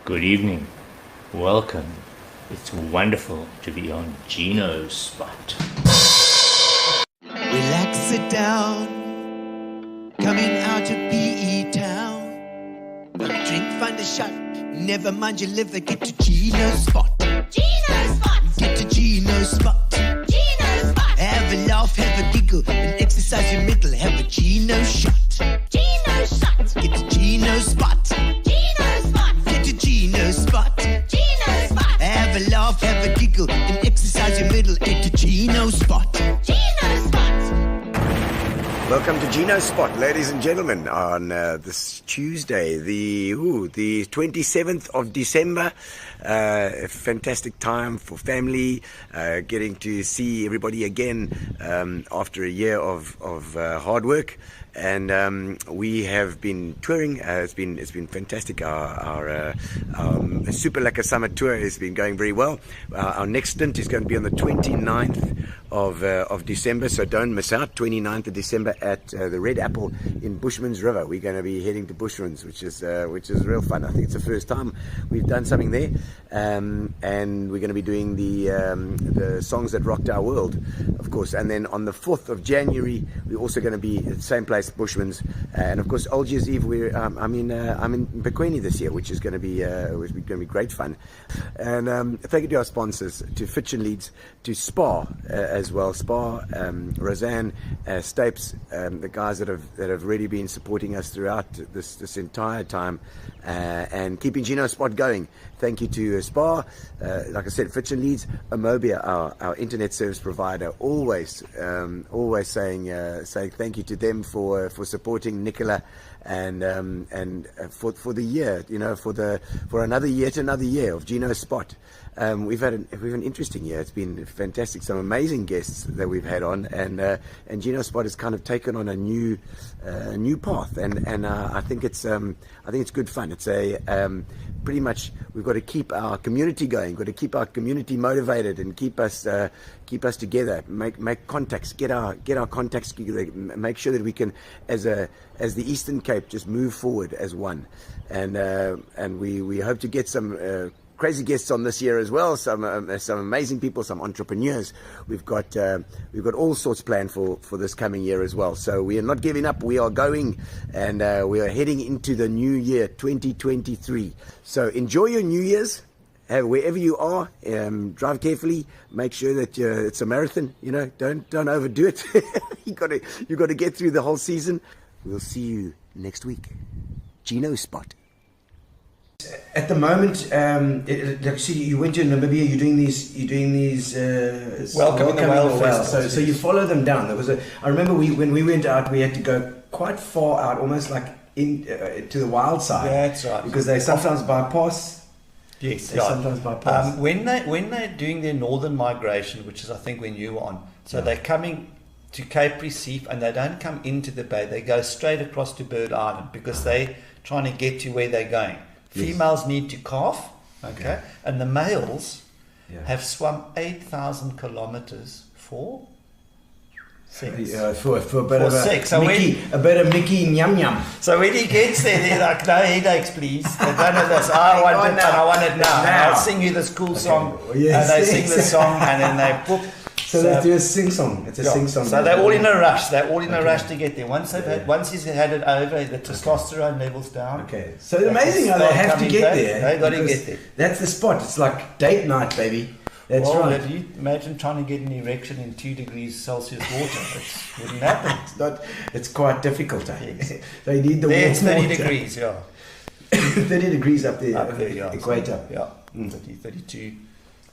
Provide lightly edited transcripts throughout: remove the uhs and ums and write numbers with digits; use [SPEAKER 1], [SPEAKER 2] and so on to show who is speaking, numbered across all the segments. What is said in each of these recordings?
[SPEAKER 1] Good evening. Welcome. It's wonderful to be on Gino's spot.
[SPEAKER 2] Relax, sit down. Coming out of PE town. One drink, find a shot. Never mind your liver, get to Gino's spot.
[SPEAKER 3] Gino Spot!
[SPEAKER 2] Get to Gino's spot.
[SPEAKER 3] Gino Spot!
[SPEAKER 2] Have a laugh, have a giggle, and exercise your middle. Have a Gino shot.
[SPEAKER 3] Gino Shot!
[SPEAKER 2] Get to Gino's spot.
[SPEAKER 3] Gino Spot!
[SPEAKER 2] Get to Gino's spot.
[SPEAKER 3] Gino Spot!
[SPEAKER 2] Have a laugh, have a giggle, and exercise your middle. Get to Gino's spot.
[SPEAKER 3] Gino Spot!
[SPEAKER 4] Welcome to Gino's Spot, ladies and gentlemen, on this Tuesday, the 27th of December. A fantastic time for family, getting to see everybody again after a year of hard work. And we have been touring. It's been fantastic. Our Super Lekker Summer Tour has been going very well. Our next stint is going to be on the 29th of December, so don't miss out. 29th of December at the Red Apple in Bushman's River. We're going to be heading to Bushman's, which is real fun. I think it's the first time we've done something there, and we're going to be doing the songs that rocked our world, of course. And then on the 4th of January, we're also going to be at the same place, Bushman's, and of course Old Year's Eve. I'm in Bequeni this year, which is going to be great fun. And thank you to our sponsors, to Fitch and Leeds, to Spa as well. Spa, Roseanne, Stapes, the guys that have really been supporting us throughout this entire time, and keeping Gino's Spot going. Thank you to Spa, like I said, Fitch and Leeds, Amobia, our internet service provider, always saying thank you to them for supporting Nicola and for the year, for another year of Gino's Spot. We've had an interesting year. It's been fantastic. Some amazing guests that we've had on, and Gino's Spot has kind of taken on a new path, and I think it's good fun. It's pretty much, we've got to keep our community going, got to keep our community motivated, and keep us together. Make contacts, get our contacts together. Make sure that we can, as the Eastern Cape, just move forward as one. And we hope to get some crazy guests on this year as well. Some amazing people, some entrepreneurs. We've got all sorts planned for this coming year as well. So we are not giving up. We are going, and we are heading into the new year, 2023. So enjoy your New Year's. Wherever you are, drive carefully. Make sure that it's a marathon. Don't overdo it. you got to get through the whole season. We'll see you next week. Gino's Spot. At the moment, see, you went to Namibia. You're doing these
[SPEAKER 5] welcoming the whale
[SPEAKER 4] festivals. So you follow them down. I remember when we went out, we had to go quite far out, almost like to the wild side.
[SPEAKER 5] Yeah, that's right.
[SPEAKER 4] Because they sometimes bypass.
[SPEAKER 5] Yes,
[SPEAKER 4] sometimes bypass.
[SPEAKER 5] When they're doing their northern migration, which is I think when you were on, so they're coming to Cape Recife, and they don't come into the bay. They go straight across to Bird Island because they're trying to get to where they're going. Females need to calf, okay, and the males have swum 8,000 kilometers for sex.
[SPEAKER 4] For a bit of
[SPEAKER 5] sex.
[SPEAKER 4] So a bit of Mickey Nyam Nyam.
[SPEAKER 5] So when he gets there, they're like, no headaches, please. They don't know this. I want it, and I want it now. And I'll sing you this cool song.
[SPEAKER 4] Yes.
[SPEAKER 5] And they sing the song, and then they pop.
[SPEAKER 4] So they do a sing song. It's a sing song.
[SPEAKER 5] So they're all in a rush. They're all in a rush to get there. Once he's had it over, the testosterone levels down.
[SPEAKER 4] Okay. So it's amazing how they have to get there.
[SPEAKER 5] They got to get there.
[SPEAKER 4] That's the spot. It's like date night, baby. That's right.
[SPEAKER 5] If you imagine trying to get an erection in 2 degrees Celsius water, it wouldn't happen.
[SPEAKER 4] It's quite difficult.
[SPEAKER 5] Yes.
[SPEAKER 4] They need the water.
[SPEAKER 5] It's 30 degrees,
[SPEAKER 4] 30 degrees up there.
[SPEAKER 5] Up there,
[SPEAKER 4] Equator.
[SPEAKER 5] Yeah. 30, 32.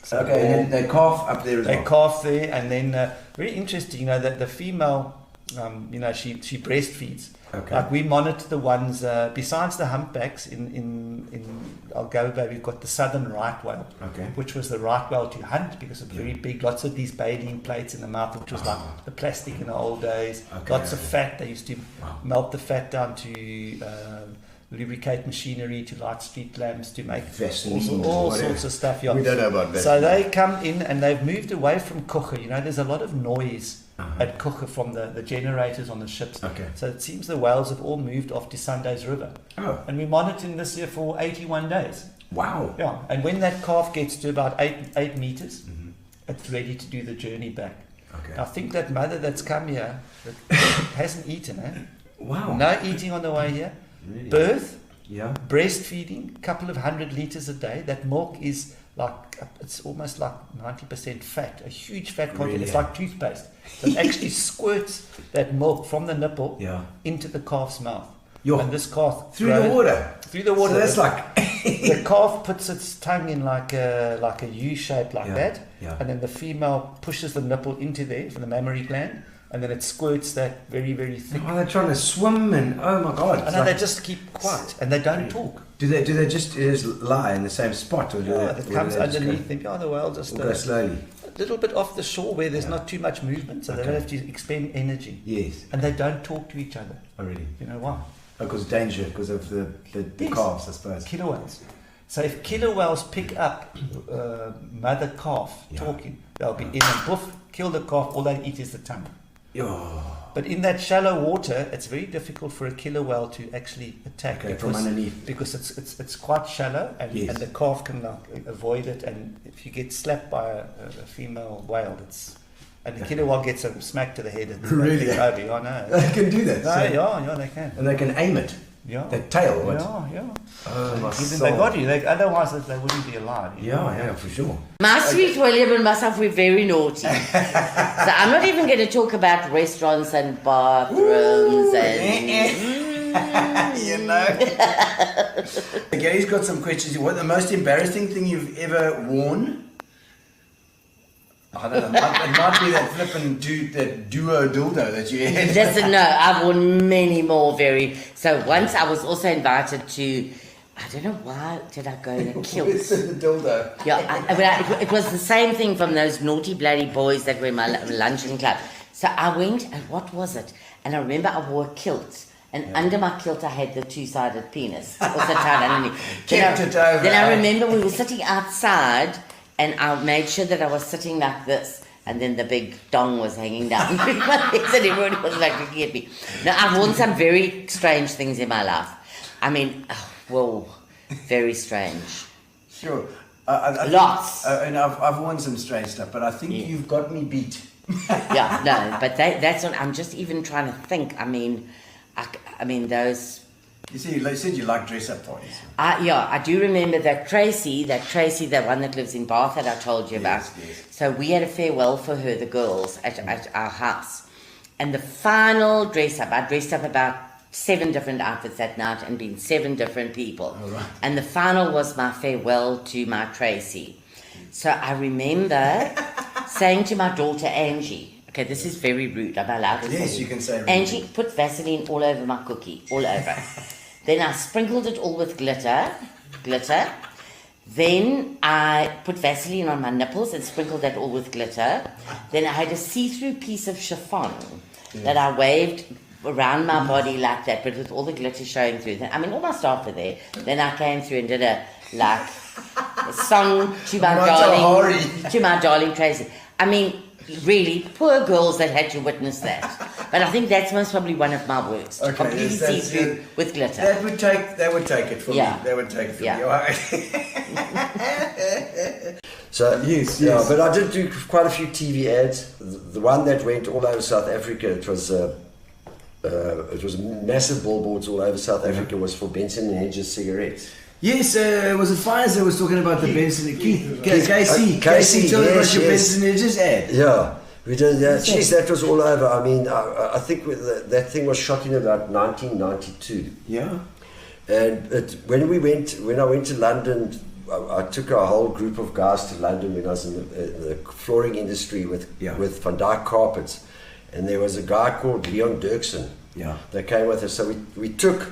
[SPEAKER 4] So okay, and then they calf up there as well.
[SPEAKER 5] They calf there, and then very interesting, that the female, she breastfeeds.
[SPEAKER 4] Okay.
[SPEAKER 5] Like we monitor the ones besides the humpbacks in Algarve. We've got the southern right whale, which was the right whale to hunt because it's very big. Lots of these baleen plates in the mouth, which was like the plastic in the old days. Lots of fat. They used to melt the fat down to lubricate machinery, to light street lamps, to make all sorts of stuff.
[SPEAKER 4] We don't know about Vaseline.
[SPEAKER 5] So they come in and they've moved away from koche. There's a lot of noise at Kuche from the generators on the ships.
[SPEAKER 4] Okay.
[SPEAKER 5] So it seems the whales have all moved off to Sunday's River.
[SPEAKER 4] Oh.
[SPEAKER 5] And we're monitoring this year for 81 days.
[SPEAKER 4] Wow.
[SPEAKER 5] Yeah, and when that calf gets to about 8 meters, it's ready to do the journey back.
[SPEAKER 4] Okay.
[SPEAKER 5] I think that mother that's come here that hasn't eaten,
[SPEAKER 4] Wow.
[SPEAKER 5] no eating on the way here,
[SPEAKER 4] Really?
[SPEAKER 5] birth,
[SPEAKER 4] Yeah.
[SPEAKER 5] breastfeeding, couple of 100 liters a day. That milk is like, it's almost like 90% fat, a huge fat content.
[SPEAKER 4] Really?
[SPEAKER 5] It's like toothpaste. So it actually squirts that milk from the nipple
[SPEAKER 4] Yeah.
[SPEAKER 5] into the calf's mouth.
[SPEAKER 4] Yo.
[SPEAKER 5] And this calf
[SPEAKER 4] Through the water.
[SPEAKER 5] Through the water.
[SPEAKER 4] So that's like.
[SPEAKER 5] The calf puts its tongue in like a U shape like
[SPEAKER 4] Yeah,
[SPEAKER 5] that,
[SPEAKER 4] yeah.
[SPEAKER 5] and then the female pushes the nipple into there from the mammary gland, and then it squirts that very, very thick.
[SPEAKER 4] Oh, they're trying to swim and oh my god!
[SPEAKER 5] And
[SPEAKER 4] it's
[SPEAKER 5] then
[SPEAKER 4] like-
[SPEAKER 5] they just keep quiet and they don't talk.
[SPEAKER 4] do they just lie in the same spot or do
[SPEAKER 5] Yeah,
[SPEAKER 4] they?
[SPEAKER 5] it
[SPEAKER 4] or
[SPEAKER 5] comes
[SPEAKER 4] do they just
[SPEAKER 5] underneath them. Yeah, the whale just
[SPEAKER 4] go slowly.
[SPEAKER 5] a little bit off the shore where there's
[SPEAKER 4] Yeah.
[SPEAKER 5] not too much movement, so they
[SPEAKER 4] Okay.
[SPEAKER 5] don't have to expend energy.
[SPEAKER 4] Yes.
[SPEAKER 5] And they don't talk to each other.
[SPEAKER 4] Oh really?
[SPEAKER 5] You know why?
[SPEAKER 4] Because danger, because of the
[SPEAKER 5] Yes.
[SPEAKER 4] calves, I suppose.
[SPEAKER 5] Killer whales. So if killer whales pick up mother calf
[SPEAKER 4] Yeah.
[SPEAKER 5] talking, they'll be in and poof, kill the calf. All they eat is the tongue.
[SPEAKER 4] Oh,
[SPEAKER 5] But in that shallow water, it's very difficult for a killer whale to actually attack
[SPEAKER 4] Okay, from underneath.
[SPEAKER 5] because it's quite shallow, and,
[SPEAKER 4] Yes.
[SPEAKER 5] and the calf can like avoid it. And if you get slapped by a female whale, and the killer whale gets a smack to the head. And
[SPEAKER 4] Really?
[SPEAKER 5] Over. I know.
[SPEAKER 4] they can do that.
[SPEAKER 5] No,
[SPEAKER 4] so-
[SPEAKER 5] yeah, they can.
[SPEAKER 4] And they can aim it.
[SPEAKER 5] Yeah.
[SPEAKER 4] The tail, what?
[SPEAKER 5] Yeah.
[SPEAKER 4] Oh, my
[SPEAKER 5] Even
[SPEAKER 4] soul.
[SPEAKER 5] they got you. Otherwise, they wouldn't be alive. you know.
[SPEAKER 4] Yeah, for sure.
[SPEAKER 6] My sweet William and myself, we're very naughty. So I'm not even going to talk about restaurants and bathrooms and...
[SPEAKER 4] You know. Gary's got some questions. What the most embarrassing thing you've ever worn? I don't know. It might be that flippin' that duo dildo that you had.
[SPEAKER 6] Listen, no, I've worn many more So once I was also invited to... I don't know why did I go in a kilt.
[SPEAKER 4] What's in the dildo?
[SPEAKER 6] Yeah, it was the same thing from those naughty bloody boys that were in my luncheon club. So I went, and what was it? And I remember I wore a kilt. And under my kilt I had the two-sided penis. Also tied underneath.
[SPEAKER 4] Kept it over.
[SPEAKER 6] Then I remember we were sitting outside, and I made sure that I was sitting like this. And then the big dong was hanging down. And everybody was like looking at me. Now, I've worn some very strange things in my life. I mean, whoa, very strange.
[SPEAKER 4] Sure. I
[SPEAKER 6] Lots.
[SPEAKER 4] And I've worn some strange stuff, but I think you've got me beat.
[SPEAKER 6] Yeah, no, but that's not. I'm just even trying to think. I mean, those.
[SPEAKER 4] You see, you said you like dress-up parties.
[SPEAKER 6] Yeah, I do remember that Tracy, the one that lives in Bath that I told you about.
[SPEAKER 4] Yes.
[SPEAKER 6] So we had a farewell for her, the girls, at our house. And the final dress-up, I dressed up about 7 different outfits that night and been 7 different people.
[SPEAKER 4] All right.
[SPEAKER 6] And the final was my farewell to my Tracy. So I remember saying to my daughter Angie, okay, this is very rude, am I allowed to say
[SPEAKER 4] Yes,
[SPEAKER 6] this?
[SPEAKER 4] you can say rude.
[SPEAKER 6] Angie, put Vaseline all over my cookie, all over. Then I sprinkled it all with glitter. Then I put Vaseline on my nipples and sprinkled that all with glitter. Then I had a see-through piece of chiffon that I waved around my body like that, but with all the glitter showing through. I mean, all my staff were there. Then I came through and did a song to my darling Tracy. I mean, really, poor girls that had to witness that. But I think that's most probably one of my worst.
[SPEAKER 4] Okay,
[SPEAKER 6] Completely
[SPEAKER 4] yes,
[SPEAKER 6] see-through with glitter.
[SPEAKER 4] That would take it from
[SPEAKER 6] Yeah.
[SPEAKER 4] me. That would take it from
[SPEAKER 6] Yeah.
[SPEAKER 4] me. All right.
[SPEAKER 7] So
[SPEAKER 4] Yes.
[SPEAKER 7] yeah, but I did do quite a few TV ads. The one that went all over South Africa, it was massive billboards all over South Africa, was for Benson and Hedges cigarettes.
[SPEAKER 4] Yes, was it Fires that was talking about the Benson and Keith?
[SPEAKER 7] Casey,
[SPEAKER 4] Casey, tell me about
[SPEAKER 7] yes,
[SPEAKER 4] your
[SPEAKER 7] yes.
[SPEAKER 4] Benson and Hedges ad.
[SPEAKER 7] Yeah, we did. Yeah, geez, that was all over. I mean, I think that thing was shot in about 1992.
[SPEAKER 4] Yeah.
[SPEAKER 7] And when I went to London, I took a whole group of guys to London when I was in the flooring industry with Van Dyke Carpets, and there was a guy called Leon Dirksen.
[SPEAKER 4] Yeah.
[SPEAKER 7] That came with us. So we took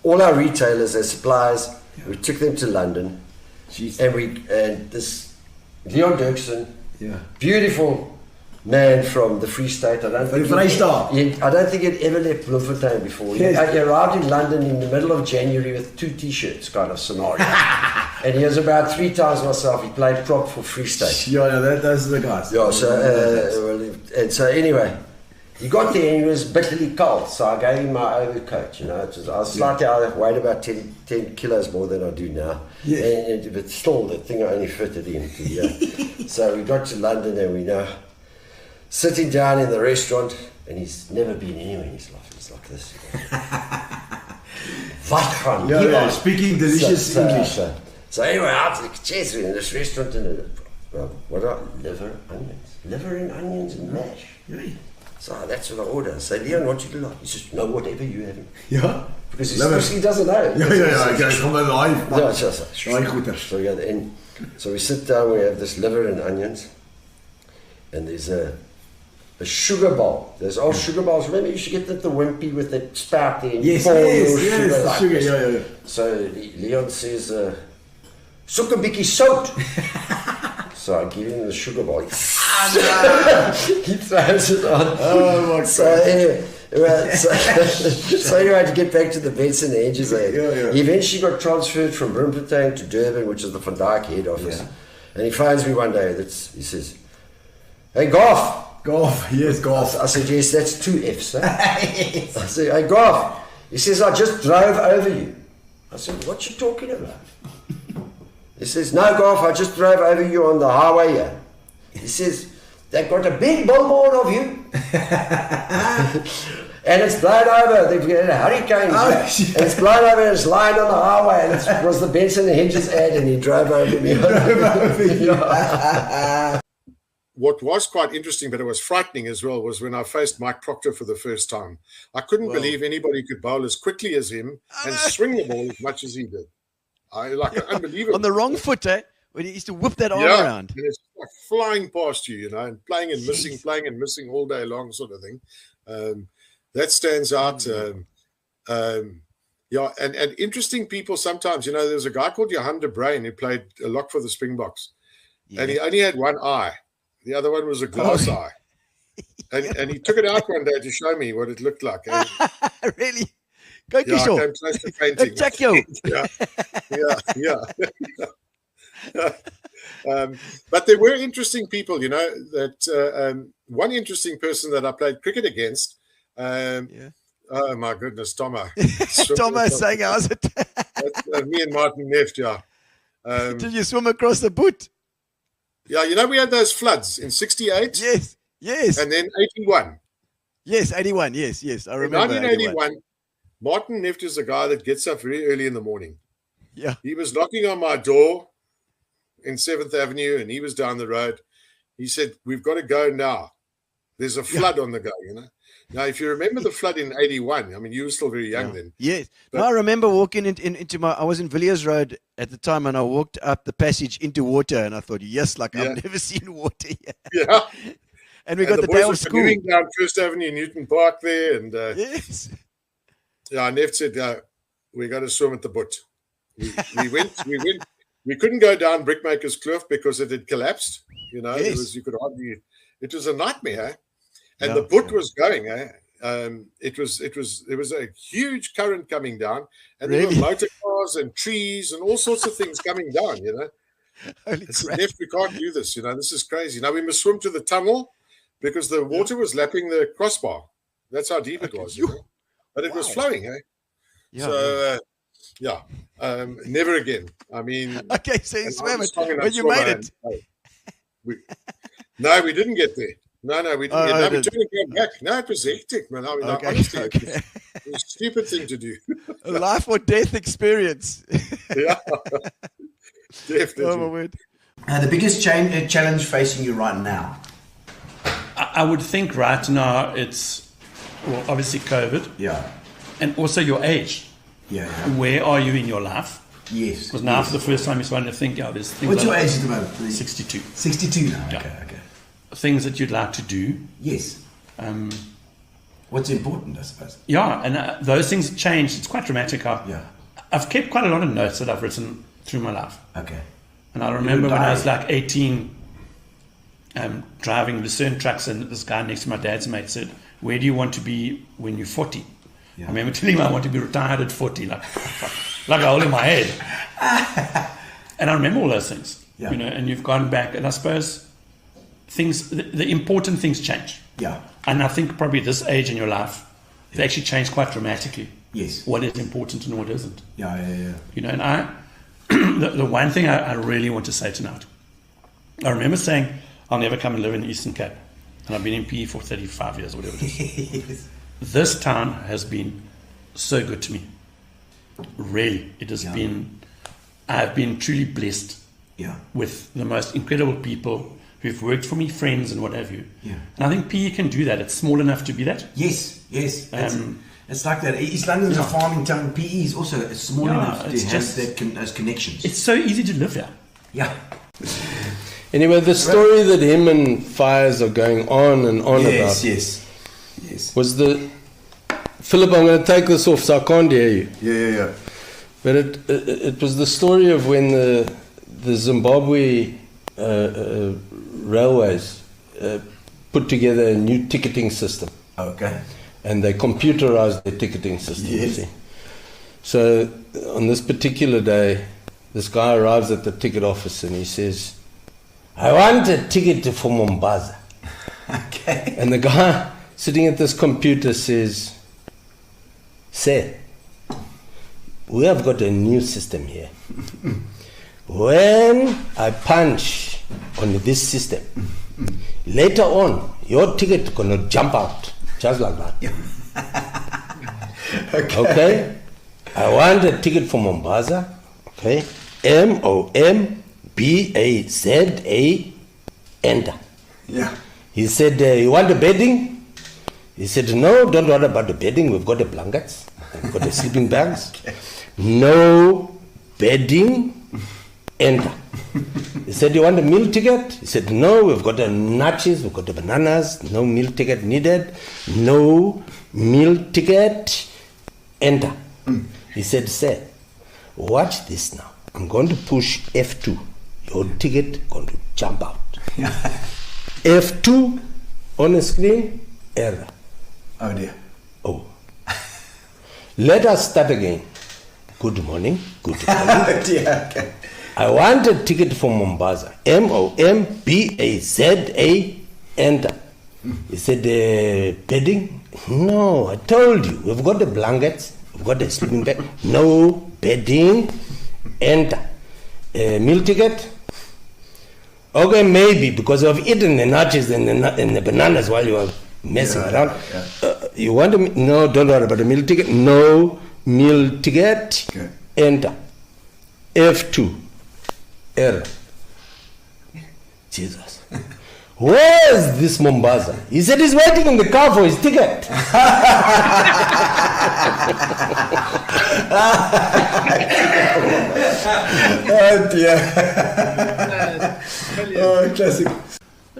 [SPEAKER 7] all our retailers as suppliers. Yeah. We took them to London, and this Leon Dirksen, beautiful man from the Free State. I don't think he'd ever left Bloemfontein before. He arrived in London in the middle of January with 2 t-shirts, kind of scenario. And he was about 3 times myself. He played prop for Free State.
[SPEAKER 4] Yeah, those are the guys.
[SPEAKER 7] Yeah, so anyway, he got there and he was bitterly cold. So I gave him my overcoat, you know. I was slightly out, I weighed about 10 kilos more than I do now. Yeah. But still, the thing only fitted into here. So we got to London and we now sitting down in the restaurant, and he's never been anywhere in his life. He's like this. Wat gaan
[SPEAKER 4] Yeah, speaking delicious English.
[SPEAKER 7] So anyway, after the chess, we're in this restaurant, and what are liver and onions and mash. Yeah. So that's what I order. I say, Leon, what you like? He says, no, whatever you having.
[SPEAKER 4] Yeah.
[SPEAKER 7] Because he doesn't know.
[SPEAKER 4] Okay, come on, live.
[SPEAKER 7] Yeah, so we sit down, we have this liver and onions, and there's a sugar bowl. There's all sugar bowls. Remember, you should get the wimpy with the spout there. And
[SPEAKER 4] yes, sugar, yeah.
[SPEAKER 7] So Leon says, soek 'n bietjie sout. So I give him the sugar bowl. He throws it on.
[SPEAKER 4] Oh my God.
[SPEAKER 7] So anyway, to get back to the Benson Hedges, he eventually got transferred from Bloemfontein to Durban, which is the Van Dyke head office. Yeah. And he phones me one day. He says, hey, Goff.
[SPEAKER 4] Goff, yes, Goff.
[SPEAKER 7] I said, yes, that's 2 F's. Huh? Yes. I said, hey, Goff. He says, I just drove over you. I said, what you talking about? He says, no, Goff, I just drove over you on the highway here. He says, they've got a big billboard of you. And it's blown over. They've got a hurricane. And it's blown over and it's lying on the highway. And it was the Benson Hedges ad, and he drove over me.
[SPEAKER 8] What was quite interesting, but it was frightening as well, was when I faced Mike Proctor for the first time. I couldn't believe anybody could bowl as quickly as him and swing the ball as much as he did. Unbelievable.
[SPEAKER 2] On the wrong foot, eh? When he used to whip that arm around.
[SPEAKER 8] And it's like flying past you, you know, and playing and missing all day long, sort of thing. That stands out. And interesting people sometimes. You know, there's a guy called Johan de Bruin who played a lot for the Springboks. Yeah. And he only had one eye. The other one was a glass eye. And he took it out one day to show me what it looked like.
[SPEAKER 2] Really? Go
[SPEAKER 8] I came close to fainting.
[SPEAKER 2] Check you.
[SPEAKER 8] But there were interesting people, you know, that one interesting person that I played cricket against. Oh, my goodness, Tomo.
[SPEAKER 2] Tomo saying, how's it?
[SPEAKER 8] Me and Martin Neft,
[SPEAKER 2] Did you swim across the boot?
[SPEAKER 8] Yeah, you know, we had those floods in 68.
[SPEAKER 2] Yes.
[SPEAKER 8] And then 81.
[SPEAKER 2] Yes, 81. Yes. I remember.
[SPEAKER 8] In 1981, Martin Neft is a guy that gets up very early in the morning.
[SPEAKER 2] Yeah.
[SPEAKER 8] He was knocking on my door in 7th Avenue, and he was down the road. He said, we've got to go now. There's a flood on the go, you know. Now, if you remember the flood in 81, I mean, you were still very young then.
[SPEAKER 2] Yes. But I remember walking into I was in Villiers Road at the time, and I walked up the passage into water, and I thought, yes, I've never seen water here.
[SPEAKER 8] Yeah.
[SPEAKER 2] And we got the day of school.
[SPEAKER 8] Going down First Avenue, Newton Park there, and
[SPEAKER 2] yes.
[SPEAKER 8] Yeah, Neft said, we got to swim at the boot. We went. We couldn't go down Brickmaker's Kloof because it had collapsed. You know, it was a nightmare. And the boot was going. There was a huge current coming down, and there were motor cars and trees and all sorts of things coming down. You know, Neft, we can't do this. You know, this is crazy. Now we must swim to the tunnel because the water was lapping the crossbar. That's how deep it was. You know? But it was flowing. Never again. I mean,
[SPEAKER 2] okay, so you swam it, but you made it.
[SPEAKER 8] No, we didn't get there. No, we didn't. We tried to go back. No, it was hectic, man. I mean, honestly, it was a stupid thing to do.
[SPEAKER 2] A life or death experience.
[SPEAKER 8] Yeah, definitely.
[SPEAKER 2] Oh, my word.
[SPEAKER 4] The biggest challenge facing you right now?
[SPEAKER 9] I would think right now it's, obviously COVID.
[SPEAKER 4] Yeah.
[SPEAKER 9] And also your age.
[SPEAKER 4] Yeah.
[SPEAKER 9] Where are you in your life?
[SPEAKER 4] Yes.
[SPEAKER 9] Because now for the first time you're starting to think, there's things.
[SPEAKER 4] What's your age at the moment?
[SPEAKER 9] 62.
[SPEAKER 4] 62 now?
[SPEAKER 9] Yeah.
[SPEAKER 4] Okay.
[SPEAKER 9] Things that you'd like to do.
[SPEAKER 4] Yes. What's important, I suppose.
[SPEAKER 9] Yeah, and those things change. It's quite dramatic. I've kept quite a lot of notes that I've written through my life.
[SPEAKER 4] Okay.
[SPEAKER 9] And I remember when I was like 18, driving Lucerne trucks, and this guy next to my dad's mate said, where do you want to be when you're 40? Yeah. I remember telling him I want to be retired at 40, like a hole in my head. I remember all those things.
[SPEAKER 10] Yeah.
[SPEAKER 9] You know, and you've gone back, and I suppose the important things change.
[SPEAKER 10] Yeah.
[SPEAKER 9] And I think probably this age in your life, they actually change quite dramatically.
[SPEAKER 10] Yes.
[SPEAKER 9] What is important and what isn't.
[SPEAKER 10] Yeah.
[SPEAKER 9] You know, and the one thing I really want to say tonight, I remember saying, I'll never come and live in the Eastern Cape. And I've been in PE for 35 years, or whatever it is.
[SPEAKER 10] Yes.
[SPEAKER 9] This town has been so good to me. Really, it has been, I've been truly blessed with the most incredible people who've worked for me, friends and what have you.
[SPEAKER 10] Yeah.
[SPEAKER 9] And I think PE can do that. It's small enough to be that.
[SPEAKER 10] Yes. It's like that. East London's a farming town. PE is also small enough to have those connections.
[SPEAKER 9] It's so easy to live here.
[SPEAKER 10] Yeah.
[SPEAKER 11] Anyway, the story that him and Fires are going on and on about
[SPEAKER 10] Yes.
[SPEAKER 11] was the... Philip, I'm going to take this off so I can't hear you.
[SPEAKER 10] Yeah.
[SPEAKER 11] But it was the story of when the Zimbabwe railways put together a new ticketing system.
[SPEAKER 10] Okay.
[SPEAKER 11] And they computerized their ticketing system.
[SPEAKER 10] Yes.
[SPEAKER 11] You see. So on this particular day, this guy arrives at the ticket office and he says, I want a ticket for Mombasa.
[SPEAKER 10] Okay.
[SPEAKER 11] And the guy sitting at this computer says, Sir, we have got a new system here. When I punch on this system, later on, your ticket gonna jump out, just like that. Okay? I want a ticket for Mombasa. Okay? Mombasa, enter.
[SPEAKER 10] Yeah.
[SPEAKER 11] He said, you want the bedding? He said, no, don't worry about the bedding. We've got the blankets. We've got the sleeping bags.
[SPEAKER 10] Okay.
[SPEAKER 11] No bedding. Enter. He said, you want a meal ticket? He said, no, we've got the nachos, we've got the bananas. No meal ticket needed. No meal ticket. Enter. He said, sir, watch this now. I'm going to push F2. Your ticket going to jump out. F2 on the screen, error.
[SPEAKER 10] Oh dear.
[SPEAKER 11] Oh. Let us start again. Good morning. Good morning.
[SPEAKER 10] Oh dear. Okay.
[SPEAKER 11] I want a ticket for Mombasa. Mombasa, enter. He said, bedding? No, I told you. We've got the blankets. We've got the sleeping bag. No bedding. Enter. Meal ticket? Okay, maybe, because I've eaten the nachos and the bananas while you were messing around.
[SPEAKER 10] Yeah.
[SPEAKER 11] You want no, don't worry about the meal ticket. No meal ticket.
[SPEAKER 10] Okay.
[SPEAKER 11] Enter. F2. Error. Jesus. Where is this Mombasa? He said he's waiting in the car for his ticket.
[SPEAKER 10] Oh dear. Oh, classic.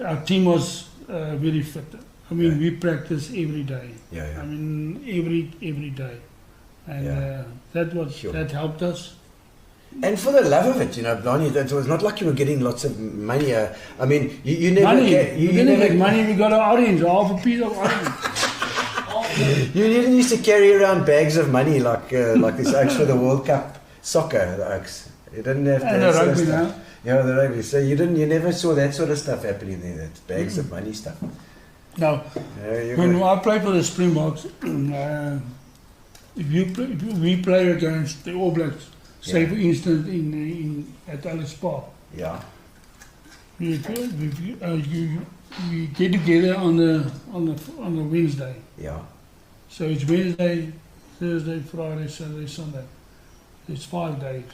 [SPEAKER 12] Our team was very fit. I mean, we practice every day.
[SPEAKER 10] Yeah.
[SPEAKER 12] I mean, every day, and that helped us.
[SPEAKER 10] And for the love of it, Donnie, it was not like you were getting lots of money. I mean, you never...
[SPEAKER 12] Money.
[SPEAKER 10] You
[SPEAKER 12] didn't
[SPEAKER 10] never
[SPEAKER 12] get money. We got an orange, half a piece of orange.
[SPEAKER 10] You didn't used to carry around bags of money like this oaks for the World Cup soccer, the oaks. You didn't have
[SPEAKER 12] And
[SPEAKER 10] that
[SPEAKER 12] the
[SPEAKER 10] sort of
[SPEAKER 12] rugby
[SPEAKER 10] stuff.
[SPEAKER 12] now.
[SPEAKER 10] Yeah, the rugby. So you never saw that sort of stuff happening there, that bags of money stuff.
[SPEAKER 12] Now, when I played for the Springboks, if we play against the All Blacks, say for instance at Alice Park, we get together on the Wednesday.
[SPEAKER 10] Yeah.
[SPEAKER 12] So it's Wednesday, Thursday, Friday, Saturday, Sunday. It's 5 days,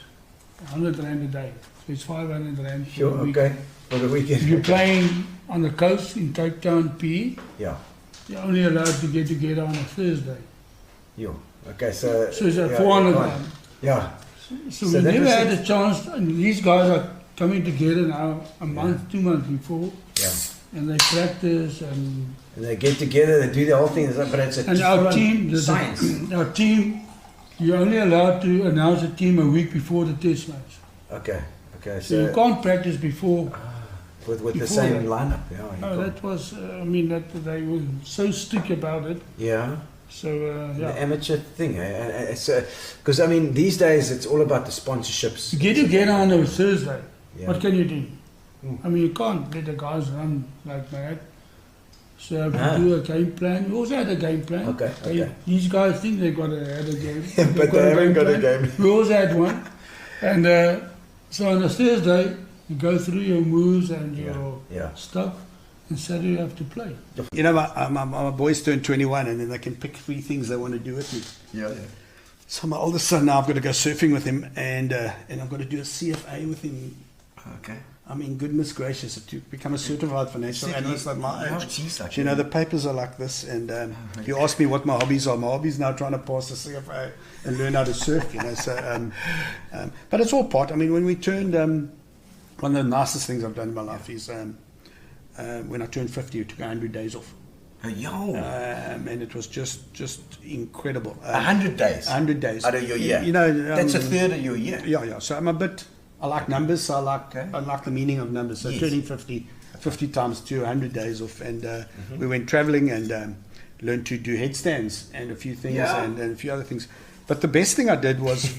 [SPEAKER 12] 100 rand a day. So it's 500 rand.
[SPEAKER 10] Sure. Okay. For the weekend.
[SPEAKER 12] If you're playing on the coast in Cape Town, PE,
[SPEAKER 10] Yeah.
[SPEAKER 12] you're only allowed to get together on a Thursday.
[SPEAKER 10] Yeah. Okay. So
[SPEAKER 12] it's at 400 rand.
[SPEAKER 10] Yeah.
[SPEAKER 12] So we never had a chance, and these guys are coming together now a month, 2 months before.
[SPEAKER 10] Yeah.
[SPEAKER 12] And they practice and
[SPEAKER 10] they get together, they do the whole thing, but it's
[SPEAKER 12] and our team,
[SPEAKER 10] science.
[SPEAKER 12] Our team, you're only allowed to announce a team a week before the test match.
[SPEAKER 10] Okay.
[SPEAKER 12] So you can't practice before.
[SPEAKER 10] With the same lineup.
[SPEAKER 12] Yeah. No, that was, that they were so strict about it.
[SPEAKER 10] Yeah.
[SPEAKER 12] So
[SPEAKER 10] The
[SPEAKER 12] yeah.
[SPEAKER 10] amateur thing, because I mean these days it's all about the sponsorships.
[SPEAKER 12] You get together on a Thursday.
[SPEAKER 10] Yeah.
[SPEAKER 12] What can you do? I mean, you can't let the guys run like that. So you have to do a game plan. We also had a game plan.
[SPEAKER 10] Okay.
[SPEAKER 12] These guys think they got had a game.
[SPEAKER 10] But they haven't got a game.
[SPEAKER 12] We also had one. And so on a Thursday, you go through your moves and your stuff. And Saturday you have to play.
[SPEAKER 5] You know, my boys turn 21 and then they can pick 3 things they want to do with me.
[SPEAKER 10] Yeah.
[SPEAKER 5] So my oldest son now, I've got to go surfing with him and I've got to do a CFA with him.
[SPEAKER 10] Okay.
[SPEAKER 5] I mean, goodness gracious, to become a certified financial analyst at my age.
[SPEAKER 10] Geez,
[SPEAKER 5] You know, the papers are like this, and you ask me what my hobbies are. My hobbies now trying to pass the CFA and learn how to surf, you know. So, but it's all part. I mean, when we turned, one of the nicest things I've done in my life is when I turned 50, we took 100 days off. And it was just incredible.
[SPEAKER 10] 100 days?
[SPEAKER 5] 100 days.
[SPEAKER 10] Out of your year?
[SPEAKER 5] You know,
[SPEAKER 10] that's a third of your year?
[SPEAKER 5] Yeah. So I'm a bit... I like numbers, so I like the meaning of numbers. So turning 50 times 2, 100 days off. And we went traveling and learned to do headstands and a few things and a few other things. But the best thing I did was,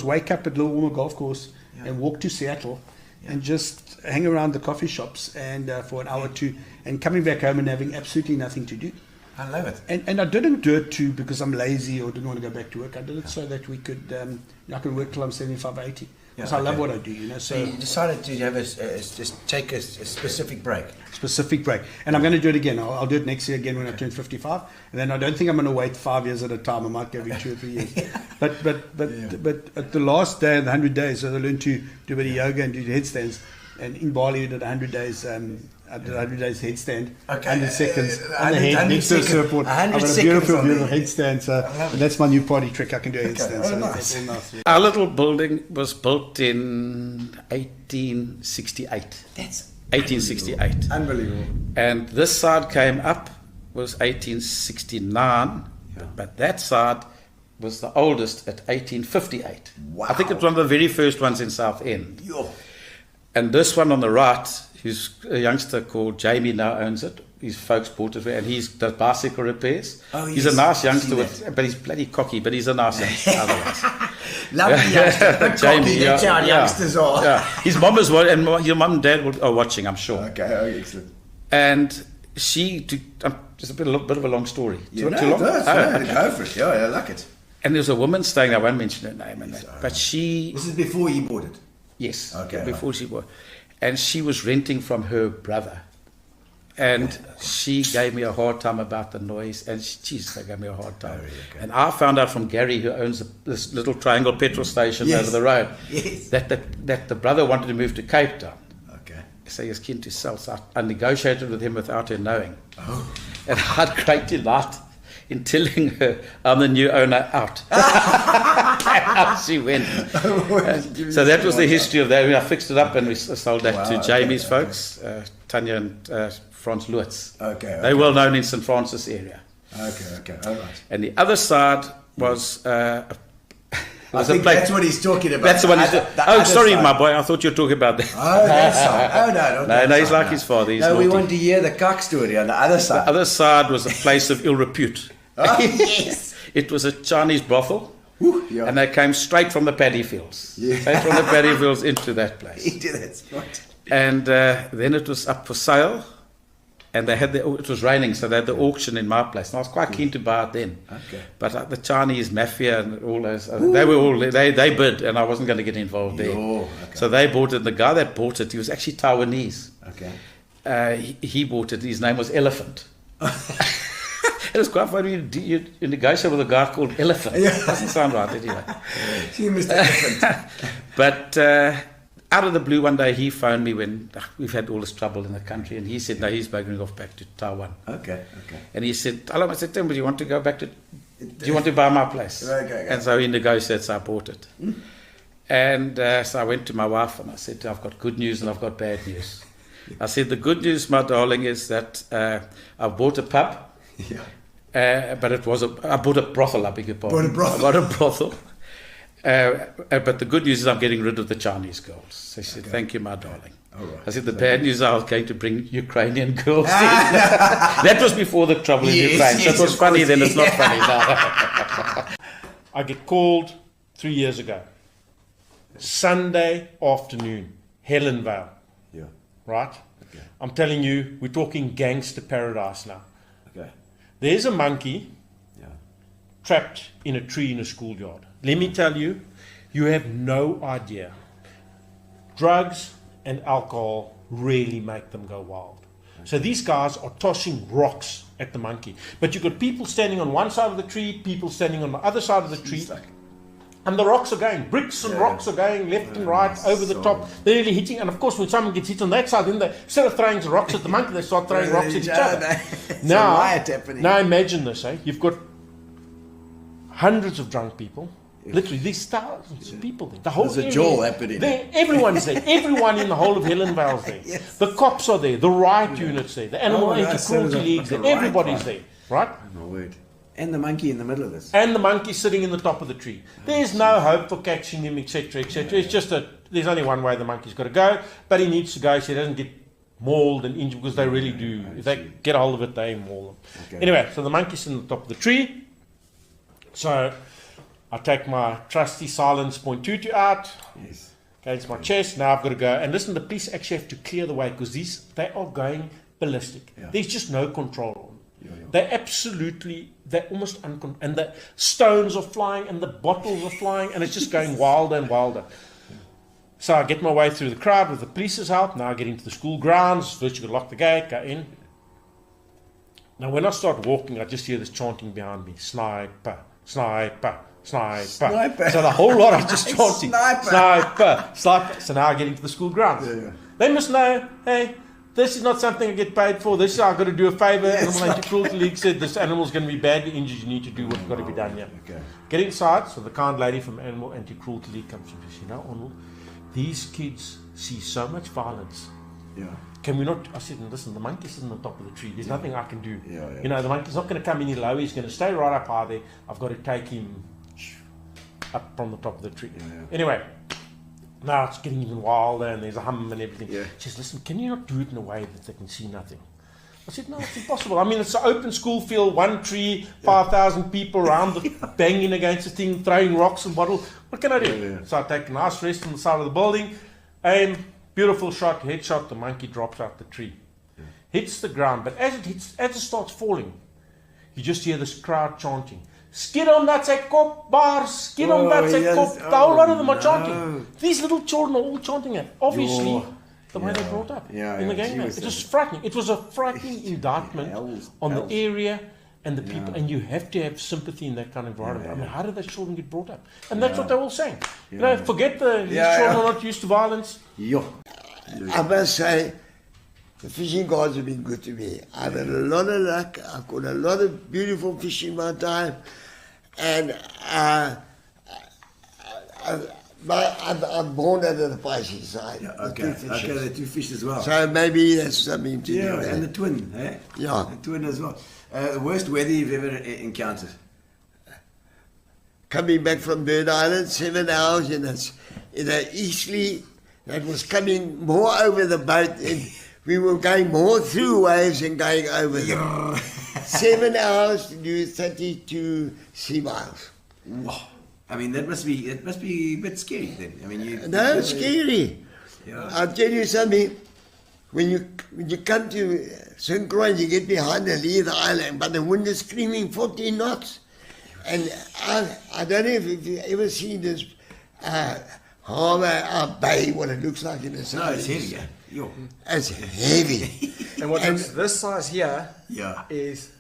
[SPEAKER 5] wake up at Little Warmer Golf Course and walk to Seattle and just hang around the coffee shops and for an hour or two and coming back home and having absolutely nothing to do.
[SPEAKER 10] I love it.
[SPEAKER 5] And I didn't do it because I'm lazy or didn't want to go back to work. I did it so that we could, I can work till I'm 75, 80. Because I love what I do, you know.
[SPEAKER 10] So you decided to have just take a specific break.
[SPEAKER 5] Specific break. And I'm going to do it again. I'll do it next year again when I turn 55. And then I don't think I'm going to wait 5 years at a time. I might go every 2 or 3 years. But at the last day of the 100 days, I learned to do a bit of yoga and do headstands. And in Bali, we did 100 days. I did 100 days headstand, 100 seconds on the head, next to a surfboard. I've got a beautiful headstand, so that's my new party trick. I can do a headstand.
[SPEAKER 10] Okay.
[SPEAKER 5] So
[SPEAKER 10] Nice.
[SPEAKER 5] that's all nice. Yeah.
[SPEAKER 9] Our little building was built in 1868.
[SPEAKER 10] That's
[SPEAKER 9] 1868.
[SPEAKER 10] unbelievable.
[SPEAKER 9] And this side came up was 1869, but that side was the oldest at 1858.
[SPEAKER 10] Wow.
[SPEAKER 9] I think it's one of the very first ones in Southend.
[SPEAKER 10] Yo.
[SPEAKER 9] And this one on the right, who's a youngster called Jamie now owns it. His folks bought it, and he does bicycle repairs.
[SPEAKER 10] Oh,
[SPEAKER 9] he's a nice youngster, but he's bloody cocky, but he's a nice youngster otherwise.
[SPEAKER 10] Lovely youngster, but
[SPEAKER 9] Jamie,
[SPEAKER 10] cocky, that's how youngsters are.
[SPEAKER 9] Yeah. His mom as well, and your mum and dad are watching, I'm sure.
[SPEAKER 10] Okay, excellent.
[SPEAKER 9] And she, just a bit of a long story.
[SPEAKER 10] Yeah,
[SPEAKER 9] Too long?
[SPEAKER 10] Go for it. Yeah, I like it.
[SPEAKER 9] And there's a woman staying, I won't mention her name, but she...
[SPEAKER 10] This is before you bought it?
[SPEAKER 9] Yes,
[SPEAKER 10] Okay,
[SPEAKER 9] before she bought. And she was renting from her brother. And she gave me a hard time about the noise, and she gave me a hard time.
[SPEAKER 10] Okay.
[SPEAKER 9] And I found out from Gary, who owns this little triangle petrol station over the road, that the brother wanted to move to Cape Town.
[SPEAKER 10] Okay.
[SPEAKER 9] So he was keen to sell. So I negotiated with him without her knowing. Oh. And I had great delight in telling her I'm the new owner out. Out she went. So that was the history of that. I fixed it up and we sold that to Jamie's folks, Tanya and Franz Lutz. They're well known in St. Francis area.
[SPEAKER 10] Okay, all right.
[SPEAKER 9] And the other side was...
[SPEAKER 10] I think that's what he's talking about.
[SPEAKER 9] That's the one he's Oh, sorry, side. My boy. I thought you were talking about that.
[SPEAKER 10] Oh, that side. Oh,
[SPEAKER 9] no, he's like his father. He's
[SPEAKER 10] we want to hear the cock story on the other side.
[SPEAKER 9] The other side was a place of ill repute.
[SPEAKER 10] Oh, yes.
[SPEAKER 9] It was a Chinese brothel. And they came straight from the paddy fields. Straight from the paddy fields into that place.
[SPEAKER 10] Into that spot.
[SPEAKER 9] And then it was up for sale. And they had it was raining, so they had the auction in my place. And I was quite keen to buy it then.
[SPEAKER 10] Okay.
[SPEAKER 9] But the Chinese mafia and all those, they bid, and I wasn't going to get involved there.
[SPEAKER 10] Okay.
[SPEAKER 9] So they bought it. And the guy that bought it, he was actually Taiwanese.
[SPEAKER 10] Okay.
[SPEAKER 9] He bought it. His name was Elephant. It was quite funny. You negotiate with a guy called Elephant. Doesn't sound right anyway.
[SPEAKER 10] See, Mr. Elephant.
[SPEAKER 9] But out of the blue, one day he phoned me when we've had all this trouble in the country, and he said, no, he's going off back to Taiwan.
[SPEAKER 10] Okay.
[SPEAKER 9] And he said, hello, I said, Tim, do you want to go back to... Do you want to buy my place?
[SPEAKER 10] Okay.
[SPEAKER 9] And so he negotiated, so I bought it. And so I went to my wife and I said, I've got good news and I've got bad news. I said, the good news, my darling, is that I bought a pub. But I bought a brothel, I beg your pardon. I bought a brothel. But the good news is I'm getting rid of the Chinese girls. So she said, thank you, my darling. I said, the bad news is I was going to bring Ukrainian girls in. That was before the trouble in Ukraine. So it was funny then, it's not funny now. I get called 3 years ago. Sunday afternoon, Helen Vale.
[SPEAKER 10] Yeah.
[SPEAKER 9] Right?
[SPEAKER 10] Okay.
[SPEAKER 9] I'm telling you, we're talking gangster paradise now.
[SPEAKER 10] Okay.
[SPEAKER 9] There's a monkey trapped in a tree in a schoolyard. Let me tell you, you have no idea. Drugs and alcohol really make them go wild. So these guys are tossing rocks at the monkey. But you've got people standing on one side of the tree, people standing on the other side of the tree. And the rocks are going, bricks and rocks are going left and right, over the top. They're really hitting. And of course, when someone gets hit on that side, then they, instead of throwing the rocks at the monkey, they start throwing rocks at each other. Now imagine this, You've got hundreds of drunk people. Literally, there's thousands of people there. The whole
[SPEAKER 10] There's a jaw happening.
[SPEAKER 9] Everyone's there. Everyone in the whole of Helenvale's there. The cops are there. The riot units there. The animal anti-cruelty leagues there. Everybody's there. Right?
[SPEAKER 10] Oh, my word. And the monkey in the middle of this.
[SPEAKER 9] And the monkey sitting in the top of the tree. There's no hope for catching him, etc., etc. It's just there's only one way the monkey's got to go, but he needs to go so he doesn't get mauled and injured, because they really do. If they get a hold of it, they maul them. Okay. Anyway, so the monkey's sitting on the top of the tree. So I take my trusty silence .22 out against my chest. Now I've got to go. And listen, the police actually have to clear the way, because they are going ballistic. There's just no control on them. They're almost uncontrolled. And the stones are flying and the bottles are flying, and it's just going wilder and wilder. So I get my way through the crowd with the police's help. Now I get into the school grounds. First you got to lock the gate, go in. Now when I start walking, I just hear this chanting behind me. Sniper, sniper, sniper. Sniper. So the whole lot are just chanting. Sniper. Sniper. Sniper. So now I get into the school grounds. They must know, hey, this is not something I get paid for. This is I've got to do a favour. Animal Anti-Cruelty League said this animal's going to be badly injured. You need to do what's got to be done here. Okay. Get inside. So the kind lady from Animal Anti-Cruelty League comes and says, Arnold, these kids see so much violence. Can we not? I said, listen, the monkey's on the top of the tree. There's nothing I can do. You know, the monkey's not going to come any lower. He's going to stay right up high there. I've got to take him up from the top of the tree. Anyway, now it's getting even wilder, and there's a hum and everything. She says, listen, can you not do it in a way that they can see nothing? I said, no, it's impossible. I mean, it's an open school field, one tree, 5,000 people around, banging against the thing, throwing rocks and bottles. What can I do? So I take a nice rest on the side of the building, aim, beautiful shot, headshot, the monkey drops out the tree. Hits the ground, but as it starts falling, you just hear this crowd chanting, skid on dat sy kop, bars, skid on dat sy kop. The whole lot of them are chanting. These little children are all chanting it. Obviously, the way they brought up in the game. It was frightening. It was a frightening indictment on the area and the people, and you have to have sympathy in that kind of environment. I mean, how did those children get brought up? And that's what they're all saying. You know, forget these children are not used to violence.
[SPEAKER 13] I must say, the fishing gods have been good to me. I've had a lot of luck. I've got a lot of beautiful fish in my time. And I'm born under the Pisces side.
[SPEAKER 10] The two fish as well.
[SPEAKER 13] So maybe that's something to do with it.
[SPEAKER 10] And the twin, eh?
[SPEAKER 13] Yeah.
[SPEAKER 10] The twin as well. The worst weather you've ever encountered?
[SPEAKER 13] Coming back from Bird Island, 7 hours in a easterly that was coming more over the boat, and we were going more through waves and going over them. 7 hours to do 32 sea miles.
[SPEAKER 10] Wow. I mean, that must be a bit scary then. I mean,
[SPEAKER 13] no, it's scary. I'll tell you something. When you come to St. Croix, you get behind the lee of the island, but the wind is screaming 14 knots. And I don't know if you've ever seen this harbour, bay, what it looks like in the sun.
[SPEAKER 10] No, it's heavy.
[SPEAKER 13] It's heavy.
[SPEAKER 14] And this size here is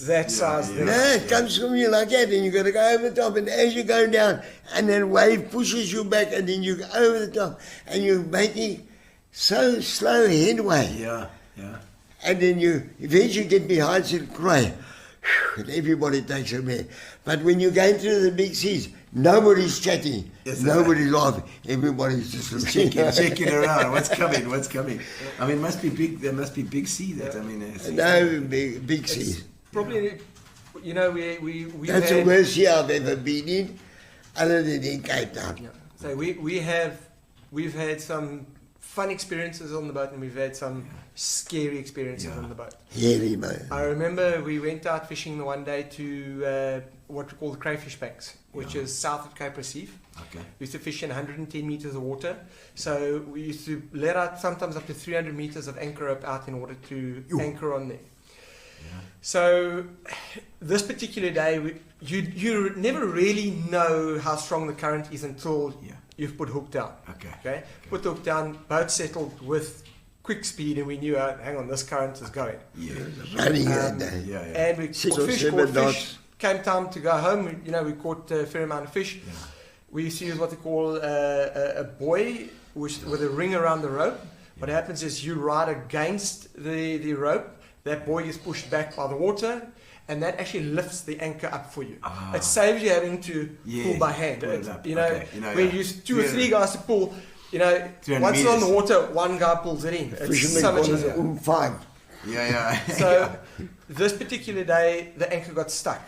[SPEAKER 14] that size there.
[SPEAKER 13] No, it comes from you like that, and you got to go over the top, and as you go down, and then wave pushes you back, and then you go over the top, and you're making so slow headway. And then you eventually get behind St. Croix, and everybody takes a man. But when you go into the big seas, nobody's chatting, nobody's laughing, everybody's just
[SPEAKER 10] checking around. What's coming? I mean, must be big. There must be big sea. That I mean,
[SPEAKER 13] no big sea.
[SPEAKER 14] Probably, you know, we
[SPEAKER 13] that's the worst year I've ever been in, other than in Cape Town.
[SPEAKER 14] So we've had some fun experiences on the boat, and we've had some scary experiences on the boat.
[SPEAKER 13] Hairy, man.
[SPEAKER 14] I remember we went out fishing the one day to what we call the Crayfish Banks, which is south of Cape Recife.
[SPEAKER 10] Okay.
[SPEAKER 14] We used to fish in 110 meters of water. So we used to let out sometimes up to 300 meters of anchor rope out in order to anchor on there. So this particular day, you never really know how strong the current is until you've put hook down. Okay. Put the hook down, boat settled with quick speed, and we knew, hang on, this current is going.
[SPEAKER 13] Running that day.
[SPEAKER 14] And we caught fish. Came time to go home. We caught a fair amount of fish. We used to use what they call a buoy, with a ring around the rope. What happens is you ride against the rope. That buoy is pushed back by the water, and that actually lifts the anchor up for you. It saves you having to pull by hand. Where you use 2 or 3 guys to pull. Once it's on the water, one guy pulls it in. It's so much easier.
[SPEAKER 13] 5.
[SPEAKER 14] So this particular day, the anchor got stuck,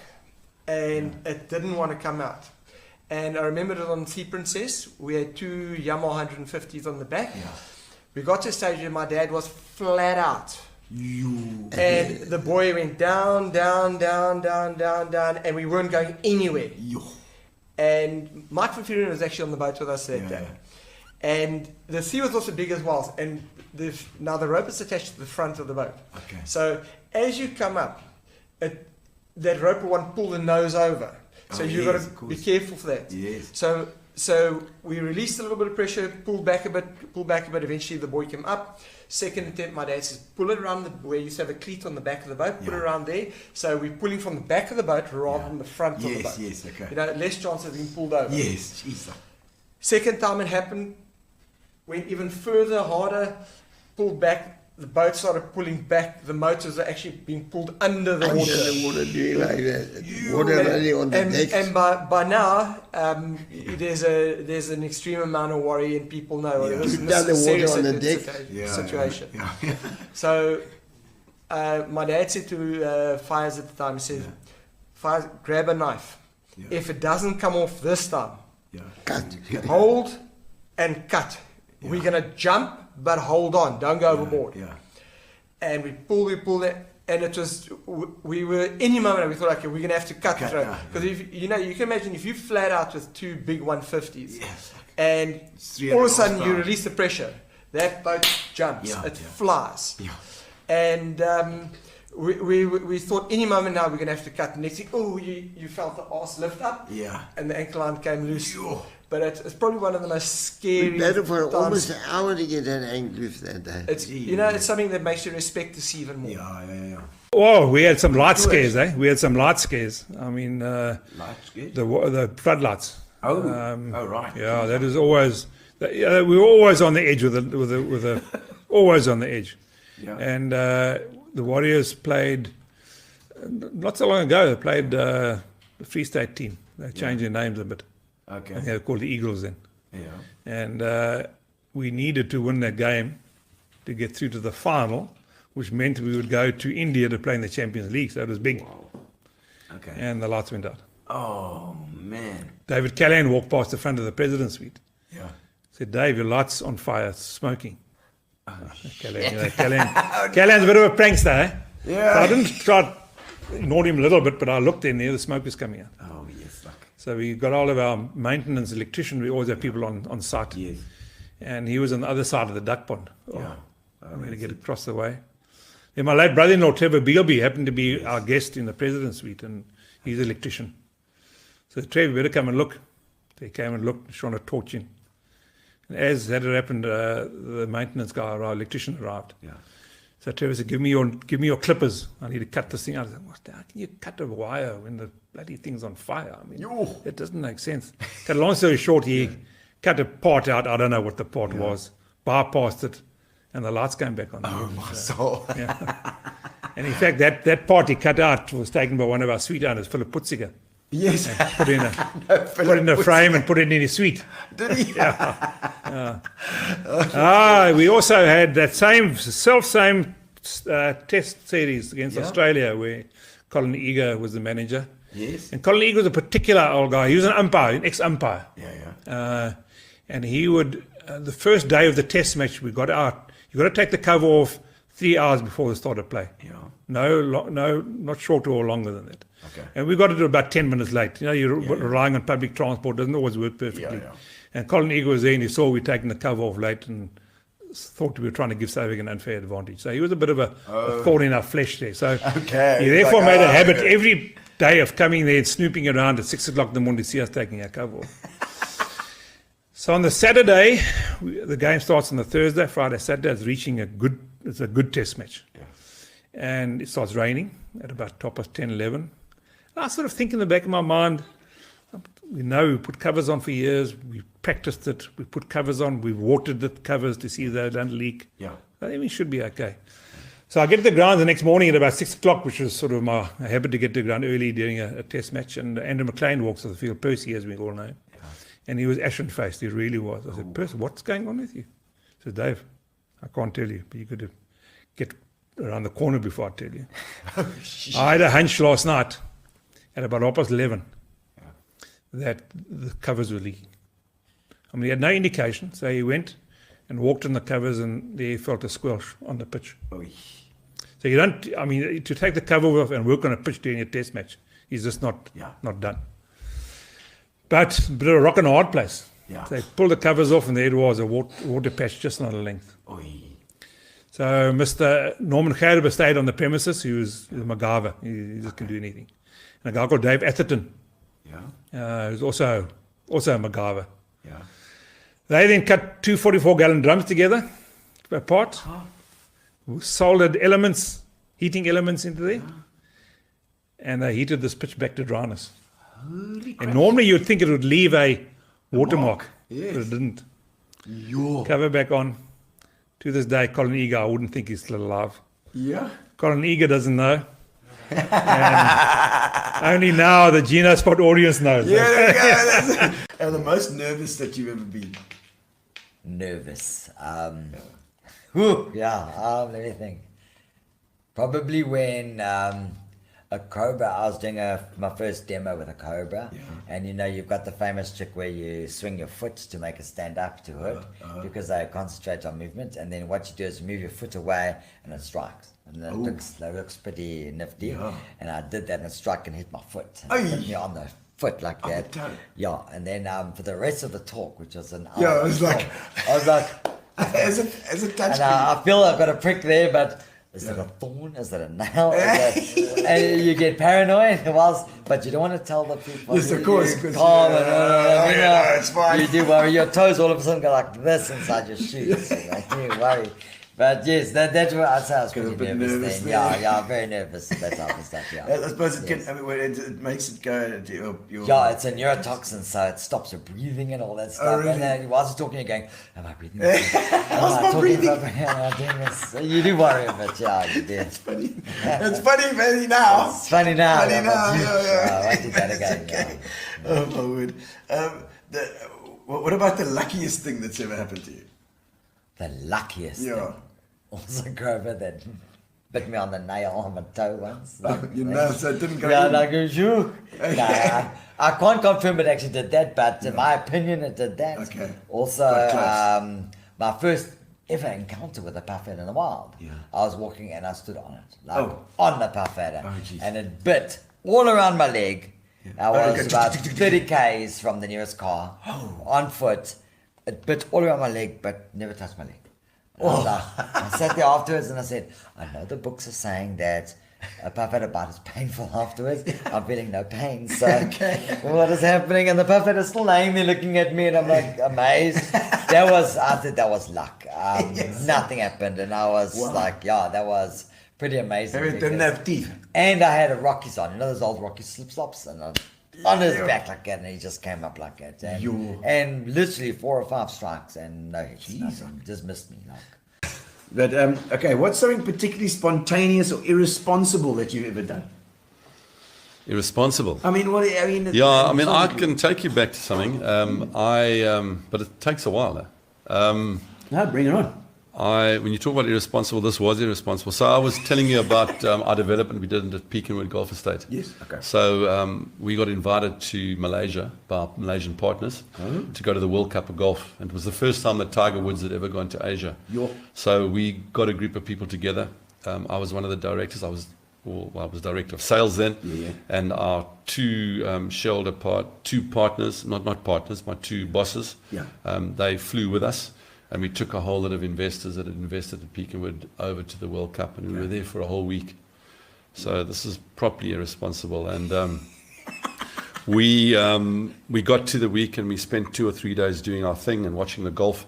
[SPEAKER 14] and it didn't want to come out. And I remember it on Sea Princess. We had 2 Yamaha 150s on the back. We got to a stage where my dad was flat out. And the buoy went down, down, down, down, down, down, and we weren't going anywhere. And Mike van Vuren was actually on the boat with us that day. And the sea was also big as well. And now the rope is attached to the front of the boat. So as you come up, that rope will want to pull the nose over. So you've got to be careful for that. So we released a little bit of pressure, pulled back a bit. Eventually the buoy came up. Second attempt, my dad says, pull it around where you used to have a cleat on the back of the boat, put it around there. So we're pulling from the back of the boat rather than the front of the boat. Less chance of being pulled over. Second time it happened, went even further, harder, pulled back. The boat started pulling back. The motors are actually being pulled under the water.
[SPEAKER 13] Doing like that. Water running on the deck.
[SPEAKER 14] And by now, there's an extreme amount of worry, and people know this is
[SPEAKER 13] the
[SPEAKER 14] a serious
[SPEAKER 13] water on the deck.
[SPEAKER 14] situation. So my dad said to Fires at the time, he said, Fires, grab a knife. If it doesn't come off this time,
[SPEAKER 13] cut.
[SPEAKER 14] Hold and cut. We're going to jump, but hold on, don't go overboard. And we pulled it, and it was, we were, any moment we thought, okay, we're going to have to cut the throat. Because you can imagine if you flat out with 2 big 150s, and all of a sudden you release the pressure, that boat jumps, it flies. And we thought any moment now we're going to have to cut. Next thing, you felt the arse lift up, and the ankle line came loose. But it's probably one of the most scary.
[SPEAKER 13] We battled for almost an hour to get that angle lift that day.
[SPEAKER 14] It's something that makes you respect the sea even more.
[SPEAKER 15] Oh, we had some light scares, eh? We had some light scares. I mean, light scares? The floodlights.
[SPEAKER 10] Right.
[SPEAKER 15] Yeah, that is always. We were always on the edge with always on the edge. And the Warriors played not so long ago. They played the Free State team. They changed their names a bit.
[SPEAKER 10] Okay.
[SPEAKER 15] They were called the Eagles then. And we needed to win that game to get through to the final, which meant we would go to India to play in the Champions League. So it was big.
[SPEAKER 10] Okay.
[SPEAKER 15] And the lights went out.
[SPEAKER 10] Oh, man.
[SPEAKER 15] David Callahan walked past the front of the president's suite. Said, Dave, your light's on fire, it's smoking. Callahan's a bit of a prankster, eh? So I didn't ignored him a little bit, but I looked in there, the smoke was coming out.
[SPEAKER 10] Oh, yes.
[SPEAKER 15] So we got all of our maintenance electrician. We always have people on site. And he was on the other side of the duck pond. I'm going to get across the way. Then my late brother-in-law, Trevor Beagleby, happened to be our guest in the president's suite, and he's an electrician. So Trevor, you better come and look. They came and looked, shone a torch in. And as that had happened, the maintenance guy, our electrician, arrived. So Trevor said, give me your clippers. I need to cut this thing out. I said, how can you cut a wire when the bloody thing's on fire? I mean, it doesn't make sense. Cut a long story short, he cut a part out. I don't know what the part was. Bypassed it, and the lights came back on.
[SPEAKER 10] Oh, my soul.
[SPEAKER 15] And in fact, that part he cut out was taken by one of our suite owners, Philip Putziger.
[SPEAKER 10] Yes.
[SPEAKER 15] Put in a frame and put it in his suite.
[SPEAKER 10] Did he?
[SPEAKER 15] We also had that same test series against Australia where Colin Eager was the manager.
[SPEAKER 10] Yes.
[SPEAKER 15] And Colin Eager was a particular old guy. He was an umpire, an ex-umpire. And he would the first day of the test match, we got out. You got to take the cover off 3 hours before the start of play.
[SPEAKER 10] Yeah.
[SPEAKER 15] No, not shorter or longer than that.
[SPEAKER 10] Okay.
[SPEAKER 15] And we got it about 10 minutes late. You know, you're relying on public transport, doesn't always work perfectly.
[SPEAKER 10] Yeah.
[SPEAKER 15] And Colin Eagle was there and he saw we taking the cover off late and thought we were trying to give South Africa an unfair advantage. So he was a bit of a thorn in our flesh there. So he therefore made a habit every day of coming there and snooping around at 6 o'clock in the morning to see us taking our cover off. So on the Saturday, the game starts on the Thursday, Friday, Saturday. It's a good test match. Yeah. And it starts raining at about 10, 11. And I sort of think in the back of my mind, we know we put covers on for years. We practiced it. We put covers on. We watered the covers to see they don't leak.
[SPEAKER 10] Yeah.
[SPEAKER 15] I think we should be okay. So I get to the ground the next morning at about 6 o'clock, which was sort of my habit to get to the ground early during a test match. And Andrew McLean walks off the field, Percy, as we all know. Yeah. And he was ashen-faced. He really was. I said, Percy, what's going on with you? He said, Dave, I can't tell you, but you got to get around the corner before I tell you. I had a hunch last night at about 11:30 that the covers were leaking. I mean, he had no indication, so he went and walked on the covers and there he felt a squelch on the pitch. So you don't, I mean, to take the cover off and work on a pitch during a test match is just not done. But a bit of a rock and a hard place.
[SPEAKER 10] Yeah.
[SPEAKER 15] So they pulled the covers off and there it was, a water patch just on the length. So Mr. Norman Gerber stayed on the premises. He was a MacGyver. He just can do anything. And a guy called Dave Atherton, who's also a MacGyver.
[SPEAKER 10] Yeah.
[SPEAKER 15] They then cut 2 44-gallon drums together, apart, soldered elements, heating elements into there, and they heated this pitch back to dryness. And normally you'd think it would leave a watermark, but it didn't. Cover back on. To this day, Colin Eager, I wouldn't think he's still alive.
[SPEAKER 10] Yeah.
[SPEAKER 15] Colin Eager doesn't know. And only now the Gino Spot audience knows.
[SPEAKER 10] Yeah, there you go. And the most nervous that you've ever been?
[SPEAKER 16] Nervous. Let me think. Probably when a cobra, I was doing my first demo with a cobra, and you know, you've got the famous trick where you swing your foot to make it stand up to it, because they concentrate on movement, and then what you do is move your foot away and it strikes. And it looks pretty nifty. And I did that and it struck and hit my foot. And it hit me on the foot like that. And then for the rest of the talk, which was an hour,
[SPEAKER 10] I was like, as it touched me.
[SPEAKER 16] I feel I've got a prick there, but is it a thorn? Is it a nail? And you get paranoid, but you don't want to tell the people.
[SPEAKER 10] Yes, of course.
[SPEAKER 16] Calm it's fine. You do worry. Your toes all of a sudden go like this inside your shoes. You worry. But yes, that's what I say. I was pretty nervous then. Yeah, very nervous at that type of stuff. Yeah.
[SPEAKER 10] I suppose it makes it go.
[SPEAKER 16] It's a neurotoxin, so it stops your breathing and all that stuff. Really? And then whilst you're talking, you're going, "Am I breathing?
[SPEAKER 10] How's my breathing?"
[SPEAKER 16] You do worry a bit, you do.
[SPEAKER 10] It's funny. It's funny now.
[SPEAKER 16] It's funny now.
[SPEAKER 10] Funny now.
[SPEAKER 16] I won't do that again.
[SPEAKER 10] Oh my word. What about the luckiest thing that's ever happened to you?
[SPEAKER 16] The luckiest thing was a cobra that bit me on the nail on my toe once.
[SPEAKER 10] So it didn't go in.
[SPEAKER 16] I can't confirm it actually did that, but in my opinion it did that.
[SPEAKER 10] Okay.
[SPEAKER 16] Also, my first ever encounter with a parrot in the wild. I was walking and I stood on it, on the parrot, and it bit all around my leg. I was about 30 k's from the nearest car, on foot. It bit all around my leg, but never touched my leg. I sat there afterwards and I said, I know the books are saying that a parrot bite is painful afterwards. I'm feeling no pain. So what is happening? And the parrot is still laying there looking at me and I'm like amazed. I think that was luck. Nothing happened. And I was that was pretty amazing.
[SPEAKER 10] It didn't have teeth.
[SPEAKER 16] And I had a Rockies on. You know those old Rocky slip-slops? And on his back like that, and he just came up like that, and literally 4 or 5 strikes and no hits, nothing, just missed me.
[SPEAKER 10] But okay, what's something particularly spontaneous or irresponsible that you've ever done?
[SPEAKER 17] Irresponsible.
[SPEAKER 10] I mean,
[SPEAKER 17] I can take you back to something. But it takes a while.
[SPEAKER 10] No, bring it on.
[SPEAKER 17] when you talk about irresponsible, this was irresponsible. So I was telling you about our development we did at Pekinwood Golf Estate.
[SPEAKER 4] Yes, okay.
[SPEAKER 17] So we got invited to Malaysia by our Malaysian partners to go to the World Cup of Golf. And it was the first time that Tiger Woods had ever gone to Asia. So we got a group of people together. I was one of the directors. I was director of sales then. And our two two partners, not partners, my two bosses, they flew with us. And we took a whole lot of investors that had invested at Pekinwood over to the World Cup, and we were there for a whole week. So this is properly irresponsible. And we got to the week, and we spent 2 or 3 days doing our thing and watching the golf.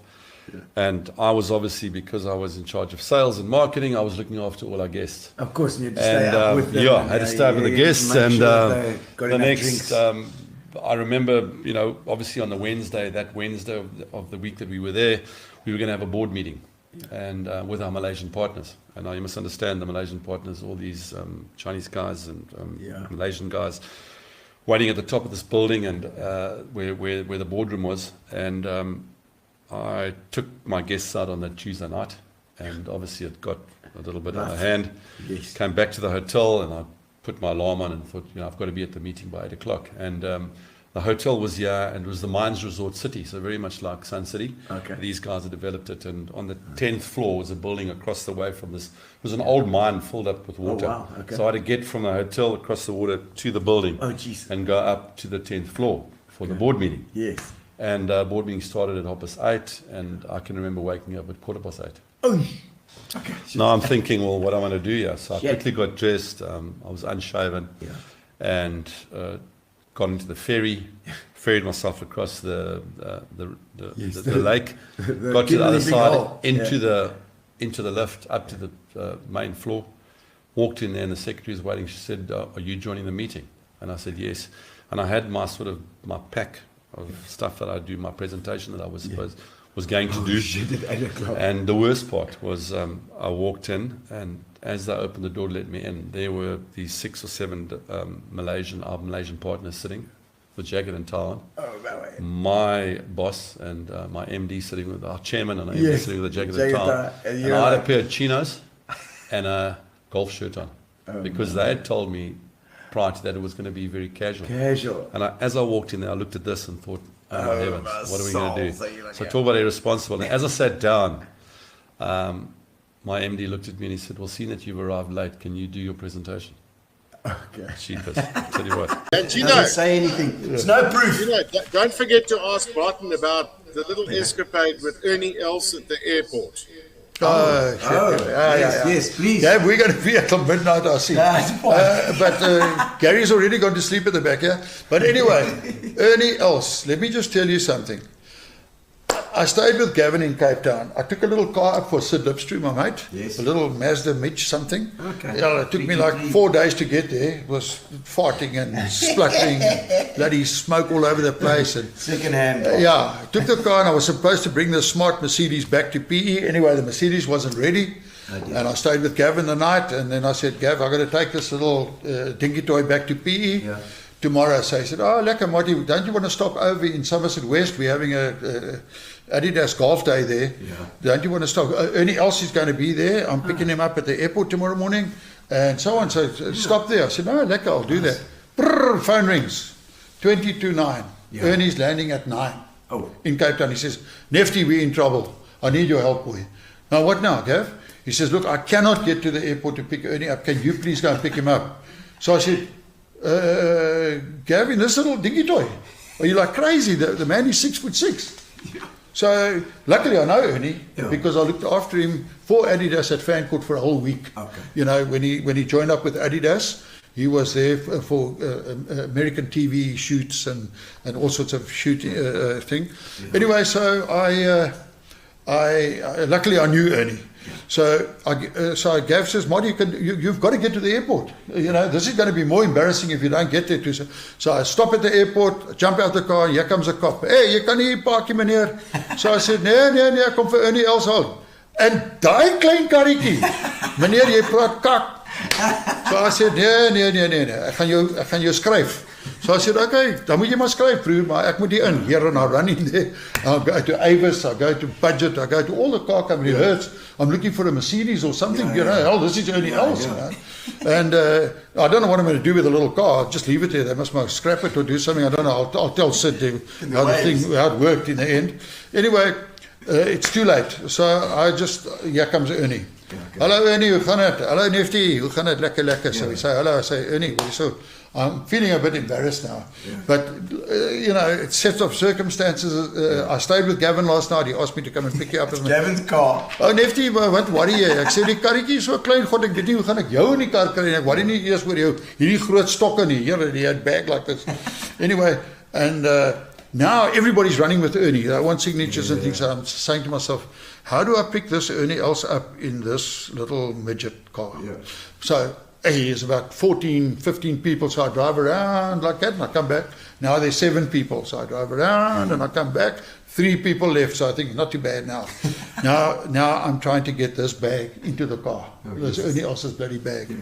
[SPEAKER 17] And I was obviously, because I was in charge of sales and marketing, I was looking after all our guests.
[SPEAKER 4] Of course, you had to stay up with them.
[SPEAKER 17] I had to stay up with the guests. And
[SPEAKER 4] sure
[SPEAKER 17] the next, I remember, obviously on the Wednesday of the week that we were there, we were going to have a board meeting and with our Malaysian partners. And now you must understand the Malaysian partners, all these Chinese guys and Malaysian guys waiting at the top of this building and where the boardroom was. And I took my guests out on that Tuesday night, and obviously it got a little bit out of hand. Came back to the hotel, and I put my alarm on and thought, I've got to be at the meeting by 8 o'clock. And the hotel was here, and it was the Mines Resort City, so very much like Sun City. These guys had developed it, and on the 10th floor was a building across the way from this. It was an old mine filled up with water. So I had to get from the hotel across the water to the building and go up to the 10th floor for the board meeting. And board meeting started at 8:30, and I can remember waking up at 8:15. Now I'm thinking, well, what am I going to do here? So I quickly got dressed. I was unshaven, and got into the ferry, ferried myself across the lake, got to the other side, into the lift, up to the main floor, walked in there, and the secretary was waiting. She said, "Are you joining the meeting?" And I said, "Yes." And I had my pack of stuff that I do, my presentation that I was going to do. And the worst part was I walked in, and as they opened the door to let me in, there were these 6 or 7 our Malaysian partners sitting with jacket and tie on. My boss and my MD sitting with our chairman and our MD sitting with a jacket and tie. And I had a pair of chinos and a golf shirt on because they had told me prior to that it was going to be very casual. And as I walked in there, I looked at this and thought, oh my heavens, what are we going to do? So I talk about irresponsible. And as I sat down, my MD looked at me and he said, well, seeing that you've arrived late, can you do your presentation? Cheapest. Tell you what.
[SPEAKER 8] And Gino,
[SPEAKER 4] doesn't say anything. It's no proof.
[SPEAKER 8] Gino, don't forget to ask Barton about the little escapade with Ernie Els at the airport.
[SPEAKER 18] Yes, please. Yeah, we're going to be until midnight, I see. But Gary's already gone to sleep at the back here. But anyway, Ernie Els, let me just tell you something. I stayed with Gavin in Cape Town. I took a little car up for Sid Lipstream, my mate. A little Mazda Mitch something. It took me like 4 days to get there. It was farting and spluttering, bloody smoke all over the place. And
[SPEAKER 4] second-hand.
[SPEAKER 18] I took the car and I was supposed to bring the smart Mercedes back to PE. Anyway, the Mercedes wasn't ready. And I stayed with Gavin the night. And then I said, Gav, I've got to take this little dinky toy back to PE. Tomorrow. So he said, oh, lekker Marty, don't you want to stop over in Somerset West? We're having a Adidas golf day there. Don't you want to stop? Ernie Els is going to be there. I'm picking him up at the airport tomorrow morning and so on. So stop there. I said, no, lekker, I'll do that. Brrr, phone rings. 20 to 9. Ernie's landing at 9 in Cape Town. He says, Nefty, we're in trouble. I need your help, boy. Now, what now, Gav? He says, look, I cannot get to the airport to pick Ernie up. Can you please go and pick him up? So I said, Gavin, this little dinky toy. Are you like crazy? The man is 6'6". So luckily I know Ernie because I looked after him for Adidas at Fancourt for a whole week. You know, when he joined up with Adidas, he was there for American TV shoots and all sorts of shooting thing. Anyway, so I luckily I knew Ernie. So Gav says, Marty, you've got to get to the airport. You know, this is going to be more embarrassing if you don't get there. So I stop at the airport, jump out the car, and here comes a cop. Hey, you kan hier parkie, meneer. So I said, nee, kom vir Ernie Els hou. En daai klein karretjie, meneer, jy praat kak. So I said, nee, ek gaan jou skryf. So I said, okay, dan moet jy maar skryf, broer, maar ek moet hier in. Here, and I run in there. I'll go to Avis, I'll go to Budget, I'll go to all the car company herds. I'm looking for a Mercedes or something, hell, this is only else, you know. And I don't know what I'm going to do with the little car. I'll just leave it there. They must scrap it or do something. I don't know. I'll tell Sid how it worked in the end. Anyway, it's too late. So I just, here comes Ernie. Hello Ernie, hoe gaan het? Hello Nifty, hoe gaan het? Lekker. So we say hello, I say Ernie, so I'm feeling a bit embarrassed now. But, you know, it's set of circumstances. I stayed with Gavin last night. He asked me to come and pick you up.
[SPEAKER 10] Gavin's car.
[SPEAKER 18] Oh, Nifty, wat worry jy? Ek sê, die karretjie is so klein, God, ek weet nie, hoe gaan ek jou in die kar kry? Ek worry nie eers oor jou, hierdie groot stokke nie. Here, die had bag like this. Anyway, and now everybody's running with Ernie. They want signatures and things. So I'm saying to myself, how do I pick this Ernie else up in this little midget car? So there's about 14, 15 people, so I drive around like that and I come back. Now there's 7 people, so I drive around and I come back. 3 people left, so I think not too bad now. Now I'm trying to get this bag into the car. There's Ernie else's bloody bag.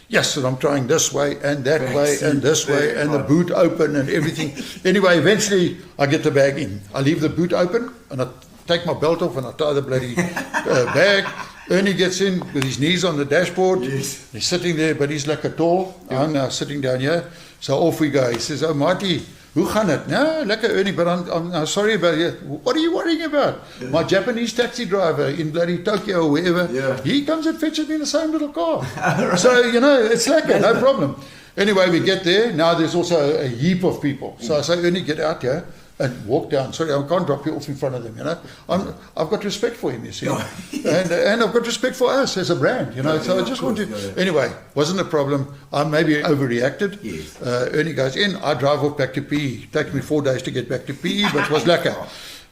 [SPEAKER 18] Yes, and I'm trying this way and that way and this way and the boot open and everything. Anyway, eventually I get the bag in. I leave the boot open and I take my belt off and I tie the bloody bag. Ernie gets in with his knees on the dashboard. Yes. He's sitting there, but he's like a tall. I'm now sitting down here. So off we go. He says, oh, Marty, hoe gaan het? No, lekker Ernie, but I'm sorry about it. What are you worrying about? Yeah. My Japanese taxi driver in bloody Tokyo or wherever, he comes and fetches me in the same little car. Right. So, you know, it's lekker, no problem. Anyway, we get there. Now there's also a heap of people. So I say, Ernie, get out here and walk down. Sorry, I can't drop you off in front of them, you know. I've got respect for him, you see. and I've got respect for us as a brand, you know. So I just want to... Anyway, wasn't a problem. I maybe overreacted. Yes. Ernie goes in. I drive off back to PE. It takes me 4 days to get back to PE, but it was lekker.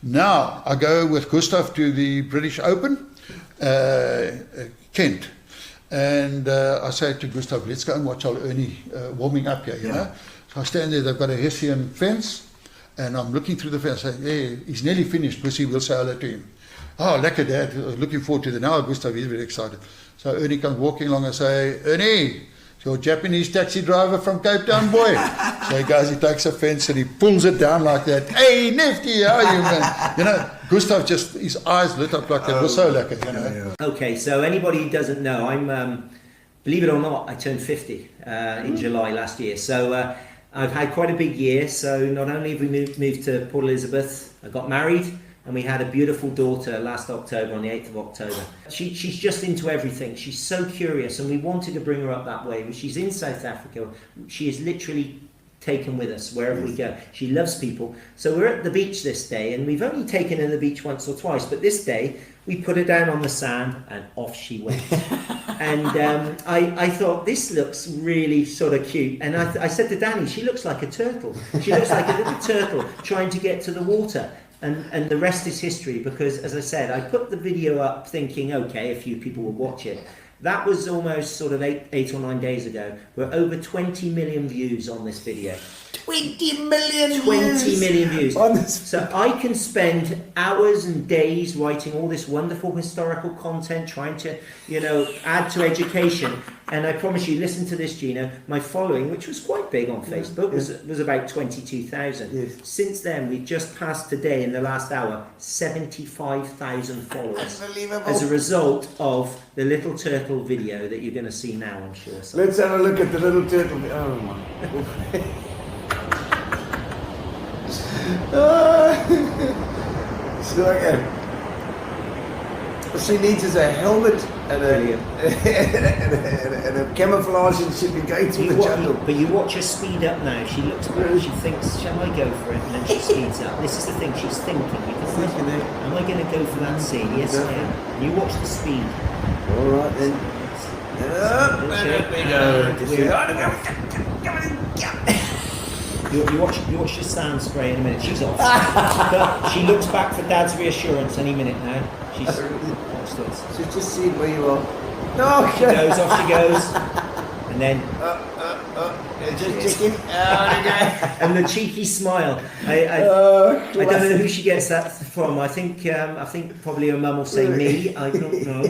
[SPEAKER 18] Now, I go with Gustav to the British Open, Kent. And I say to Gustav, let's go and watch our Ernie warming up here, you know. So I stand there. They've got a Hessian fence. And I'm looking through the fence, saying, hey, he's nearly finished, Pussy, we'll say hello to him. Oh, lekker Dad, looking forward to it. Now Gustav is very excited. So Ernie comes walking along and say, Ernie, it's your Japanese taxi driver from Cape Town, boy. So he goes, he takes a fence and he pulls it down like that. Hey, Nifty, how are you, man? You know, Gustav just, his eyes lit up like that. It was so lekker, you know.
[SPEAKER 19] Okay, so anybody who doesn't know, I'm, believe it or not, I turned 50 in July last year. So, I've had quite a big year, so not only have we moved to Port Elizabeth, I got married, and we had a beautiful daughter last October, on the 8th of October. She's just into everything. She's so curious, and we wanted to bring her up that way. She's in South Africa. She is literally taken with us wherever we go. She loves people. So we're at the beach this day, and we've only taken her to the beach once or twice, but this day we put her down on the sand and off she went. And I thought, this looks really sort of cute. And I said to Danny, she looks like a turtle. She looks like a little turtle trying to get to the water. And the rest is history, because, as I said, I put the video up thinking, okay, a few people will watch it. That was almost sort of eight or 9 days ago. We're over 20 million views on this video.
[SPEAKER 10] 20 million
[SPEAKER 19] 20 million views. So I can spend hours and days writing all this wonderful historical content, trying to, you know, add to education. And I promise you, listen to this, Gino, my following, which was quite big on Facebook, was about 22,000. Yes. Since then, we've just passed today, in the last hour, 75,000 followers. Unbelievable. As a result of the little turtle video that you're going to see now, I'm sure. So.
[SPEAKER 10] Let's have a look at the little turtle. Oh, my. So again, what she needs is a helmet and a camouflage, and she'll be going through the jungle.
[SPEAKER 19] But you watch her speed up now. She looks good. She thinks, shall I go for it? And then she speeds up. This is the thing, she's thinking. Am I going to go for that scene? Yes, I am. And you watch the speed.
[SPEAKER 10] All right then.
[SPEAKER 19] You watch the sand spray in a minute. She's off. But she looks back for Dad's reassurance any minute now. She's
[SPEAKER 10] just seeing where you are.
[SPEAKER 19] No, she goes, off she goes, and then
[SPEAKER 10] just chicken.
[SPEAKER 19] And the cheeky smile. I don't know who she gets that from. I think probably her mum will say me. I don't know.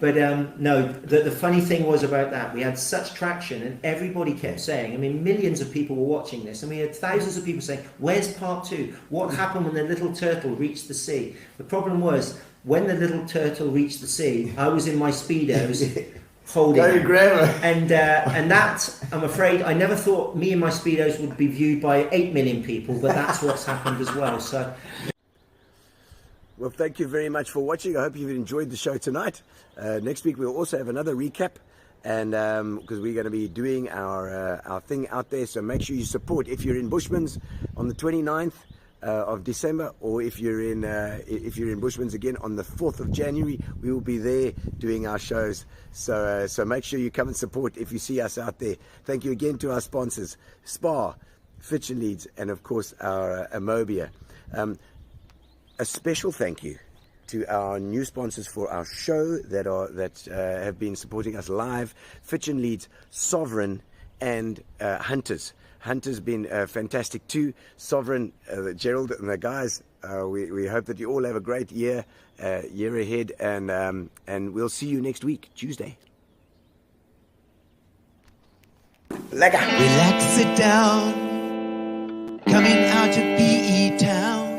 [SPEAKER 19] But no, the funny thing was about that, we had such traction and everybody kept saying, I mean, millions of people were watching this, and we had thousands of people saying, where's part 2? What happened when the little turtle reached the sea? The problem was, when the little turtle reached the sea, I was in my Speedos holding it. And that, I'm afraid, I never thought me and my Speedos would be viewed by 8 million people, but that's what's happened as well. So.
[SPEAKER 4] Well, thank you very much for watching. I hope you've enjoyed the show tonight. Next week we'll also have another recap, and because we're going to be doing our thing out there. So make sure you support if you're in Bushman's on the 29th of December, or if you're in Bushman's again on the 4th of January. We will be there doing our shows. So make sure you come and support if you see us out there. Thank you again to our sponsors, Spar, Fitch and Leeds, and of course our Amobia. A special thank you to our new sponsors for our show that have been supporting us live: Fitch and Leeds, Sovereign, and Hunters. Hunters been fantastic too. Sovereign, Gerald and the guys. We hope that you all have a great year ahead, and we'll see you next week, Tuesday.
[SPEAKER 2] Relax, sit down. Coming out of PE town.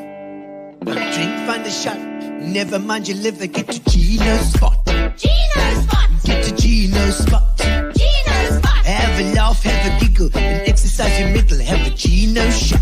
[SPEAKER 2] Drink, find a shot. Never mind your liver. Get to Gino's spot.
[SPEAKER 3] Gino Spot.
[SPEAKER 2] Get to Gino's spot.
[SPEAKER 3] Gino Spot.
[SPEAKER 2] Have a laugh, have a giggle, and exercise your middle. Have a Gino shot.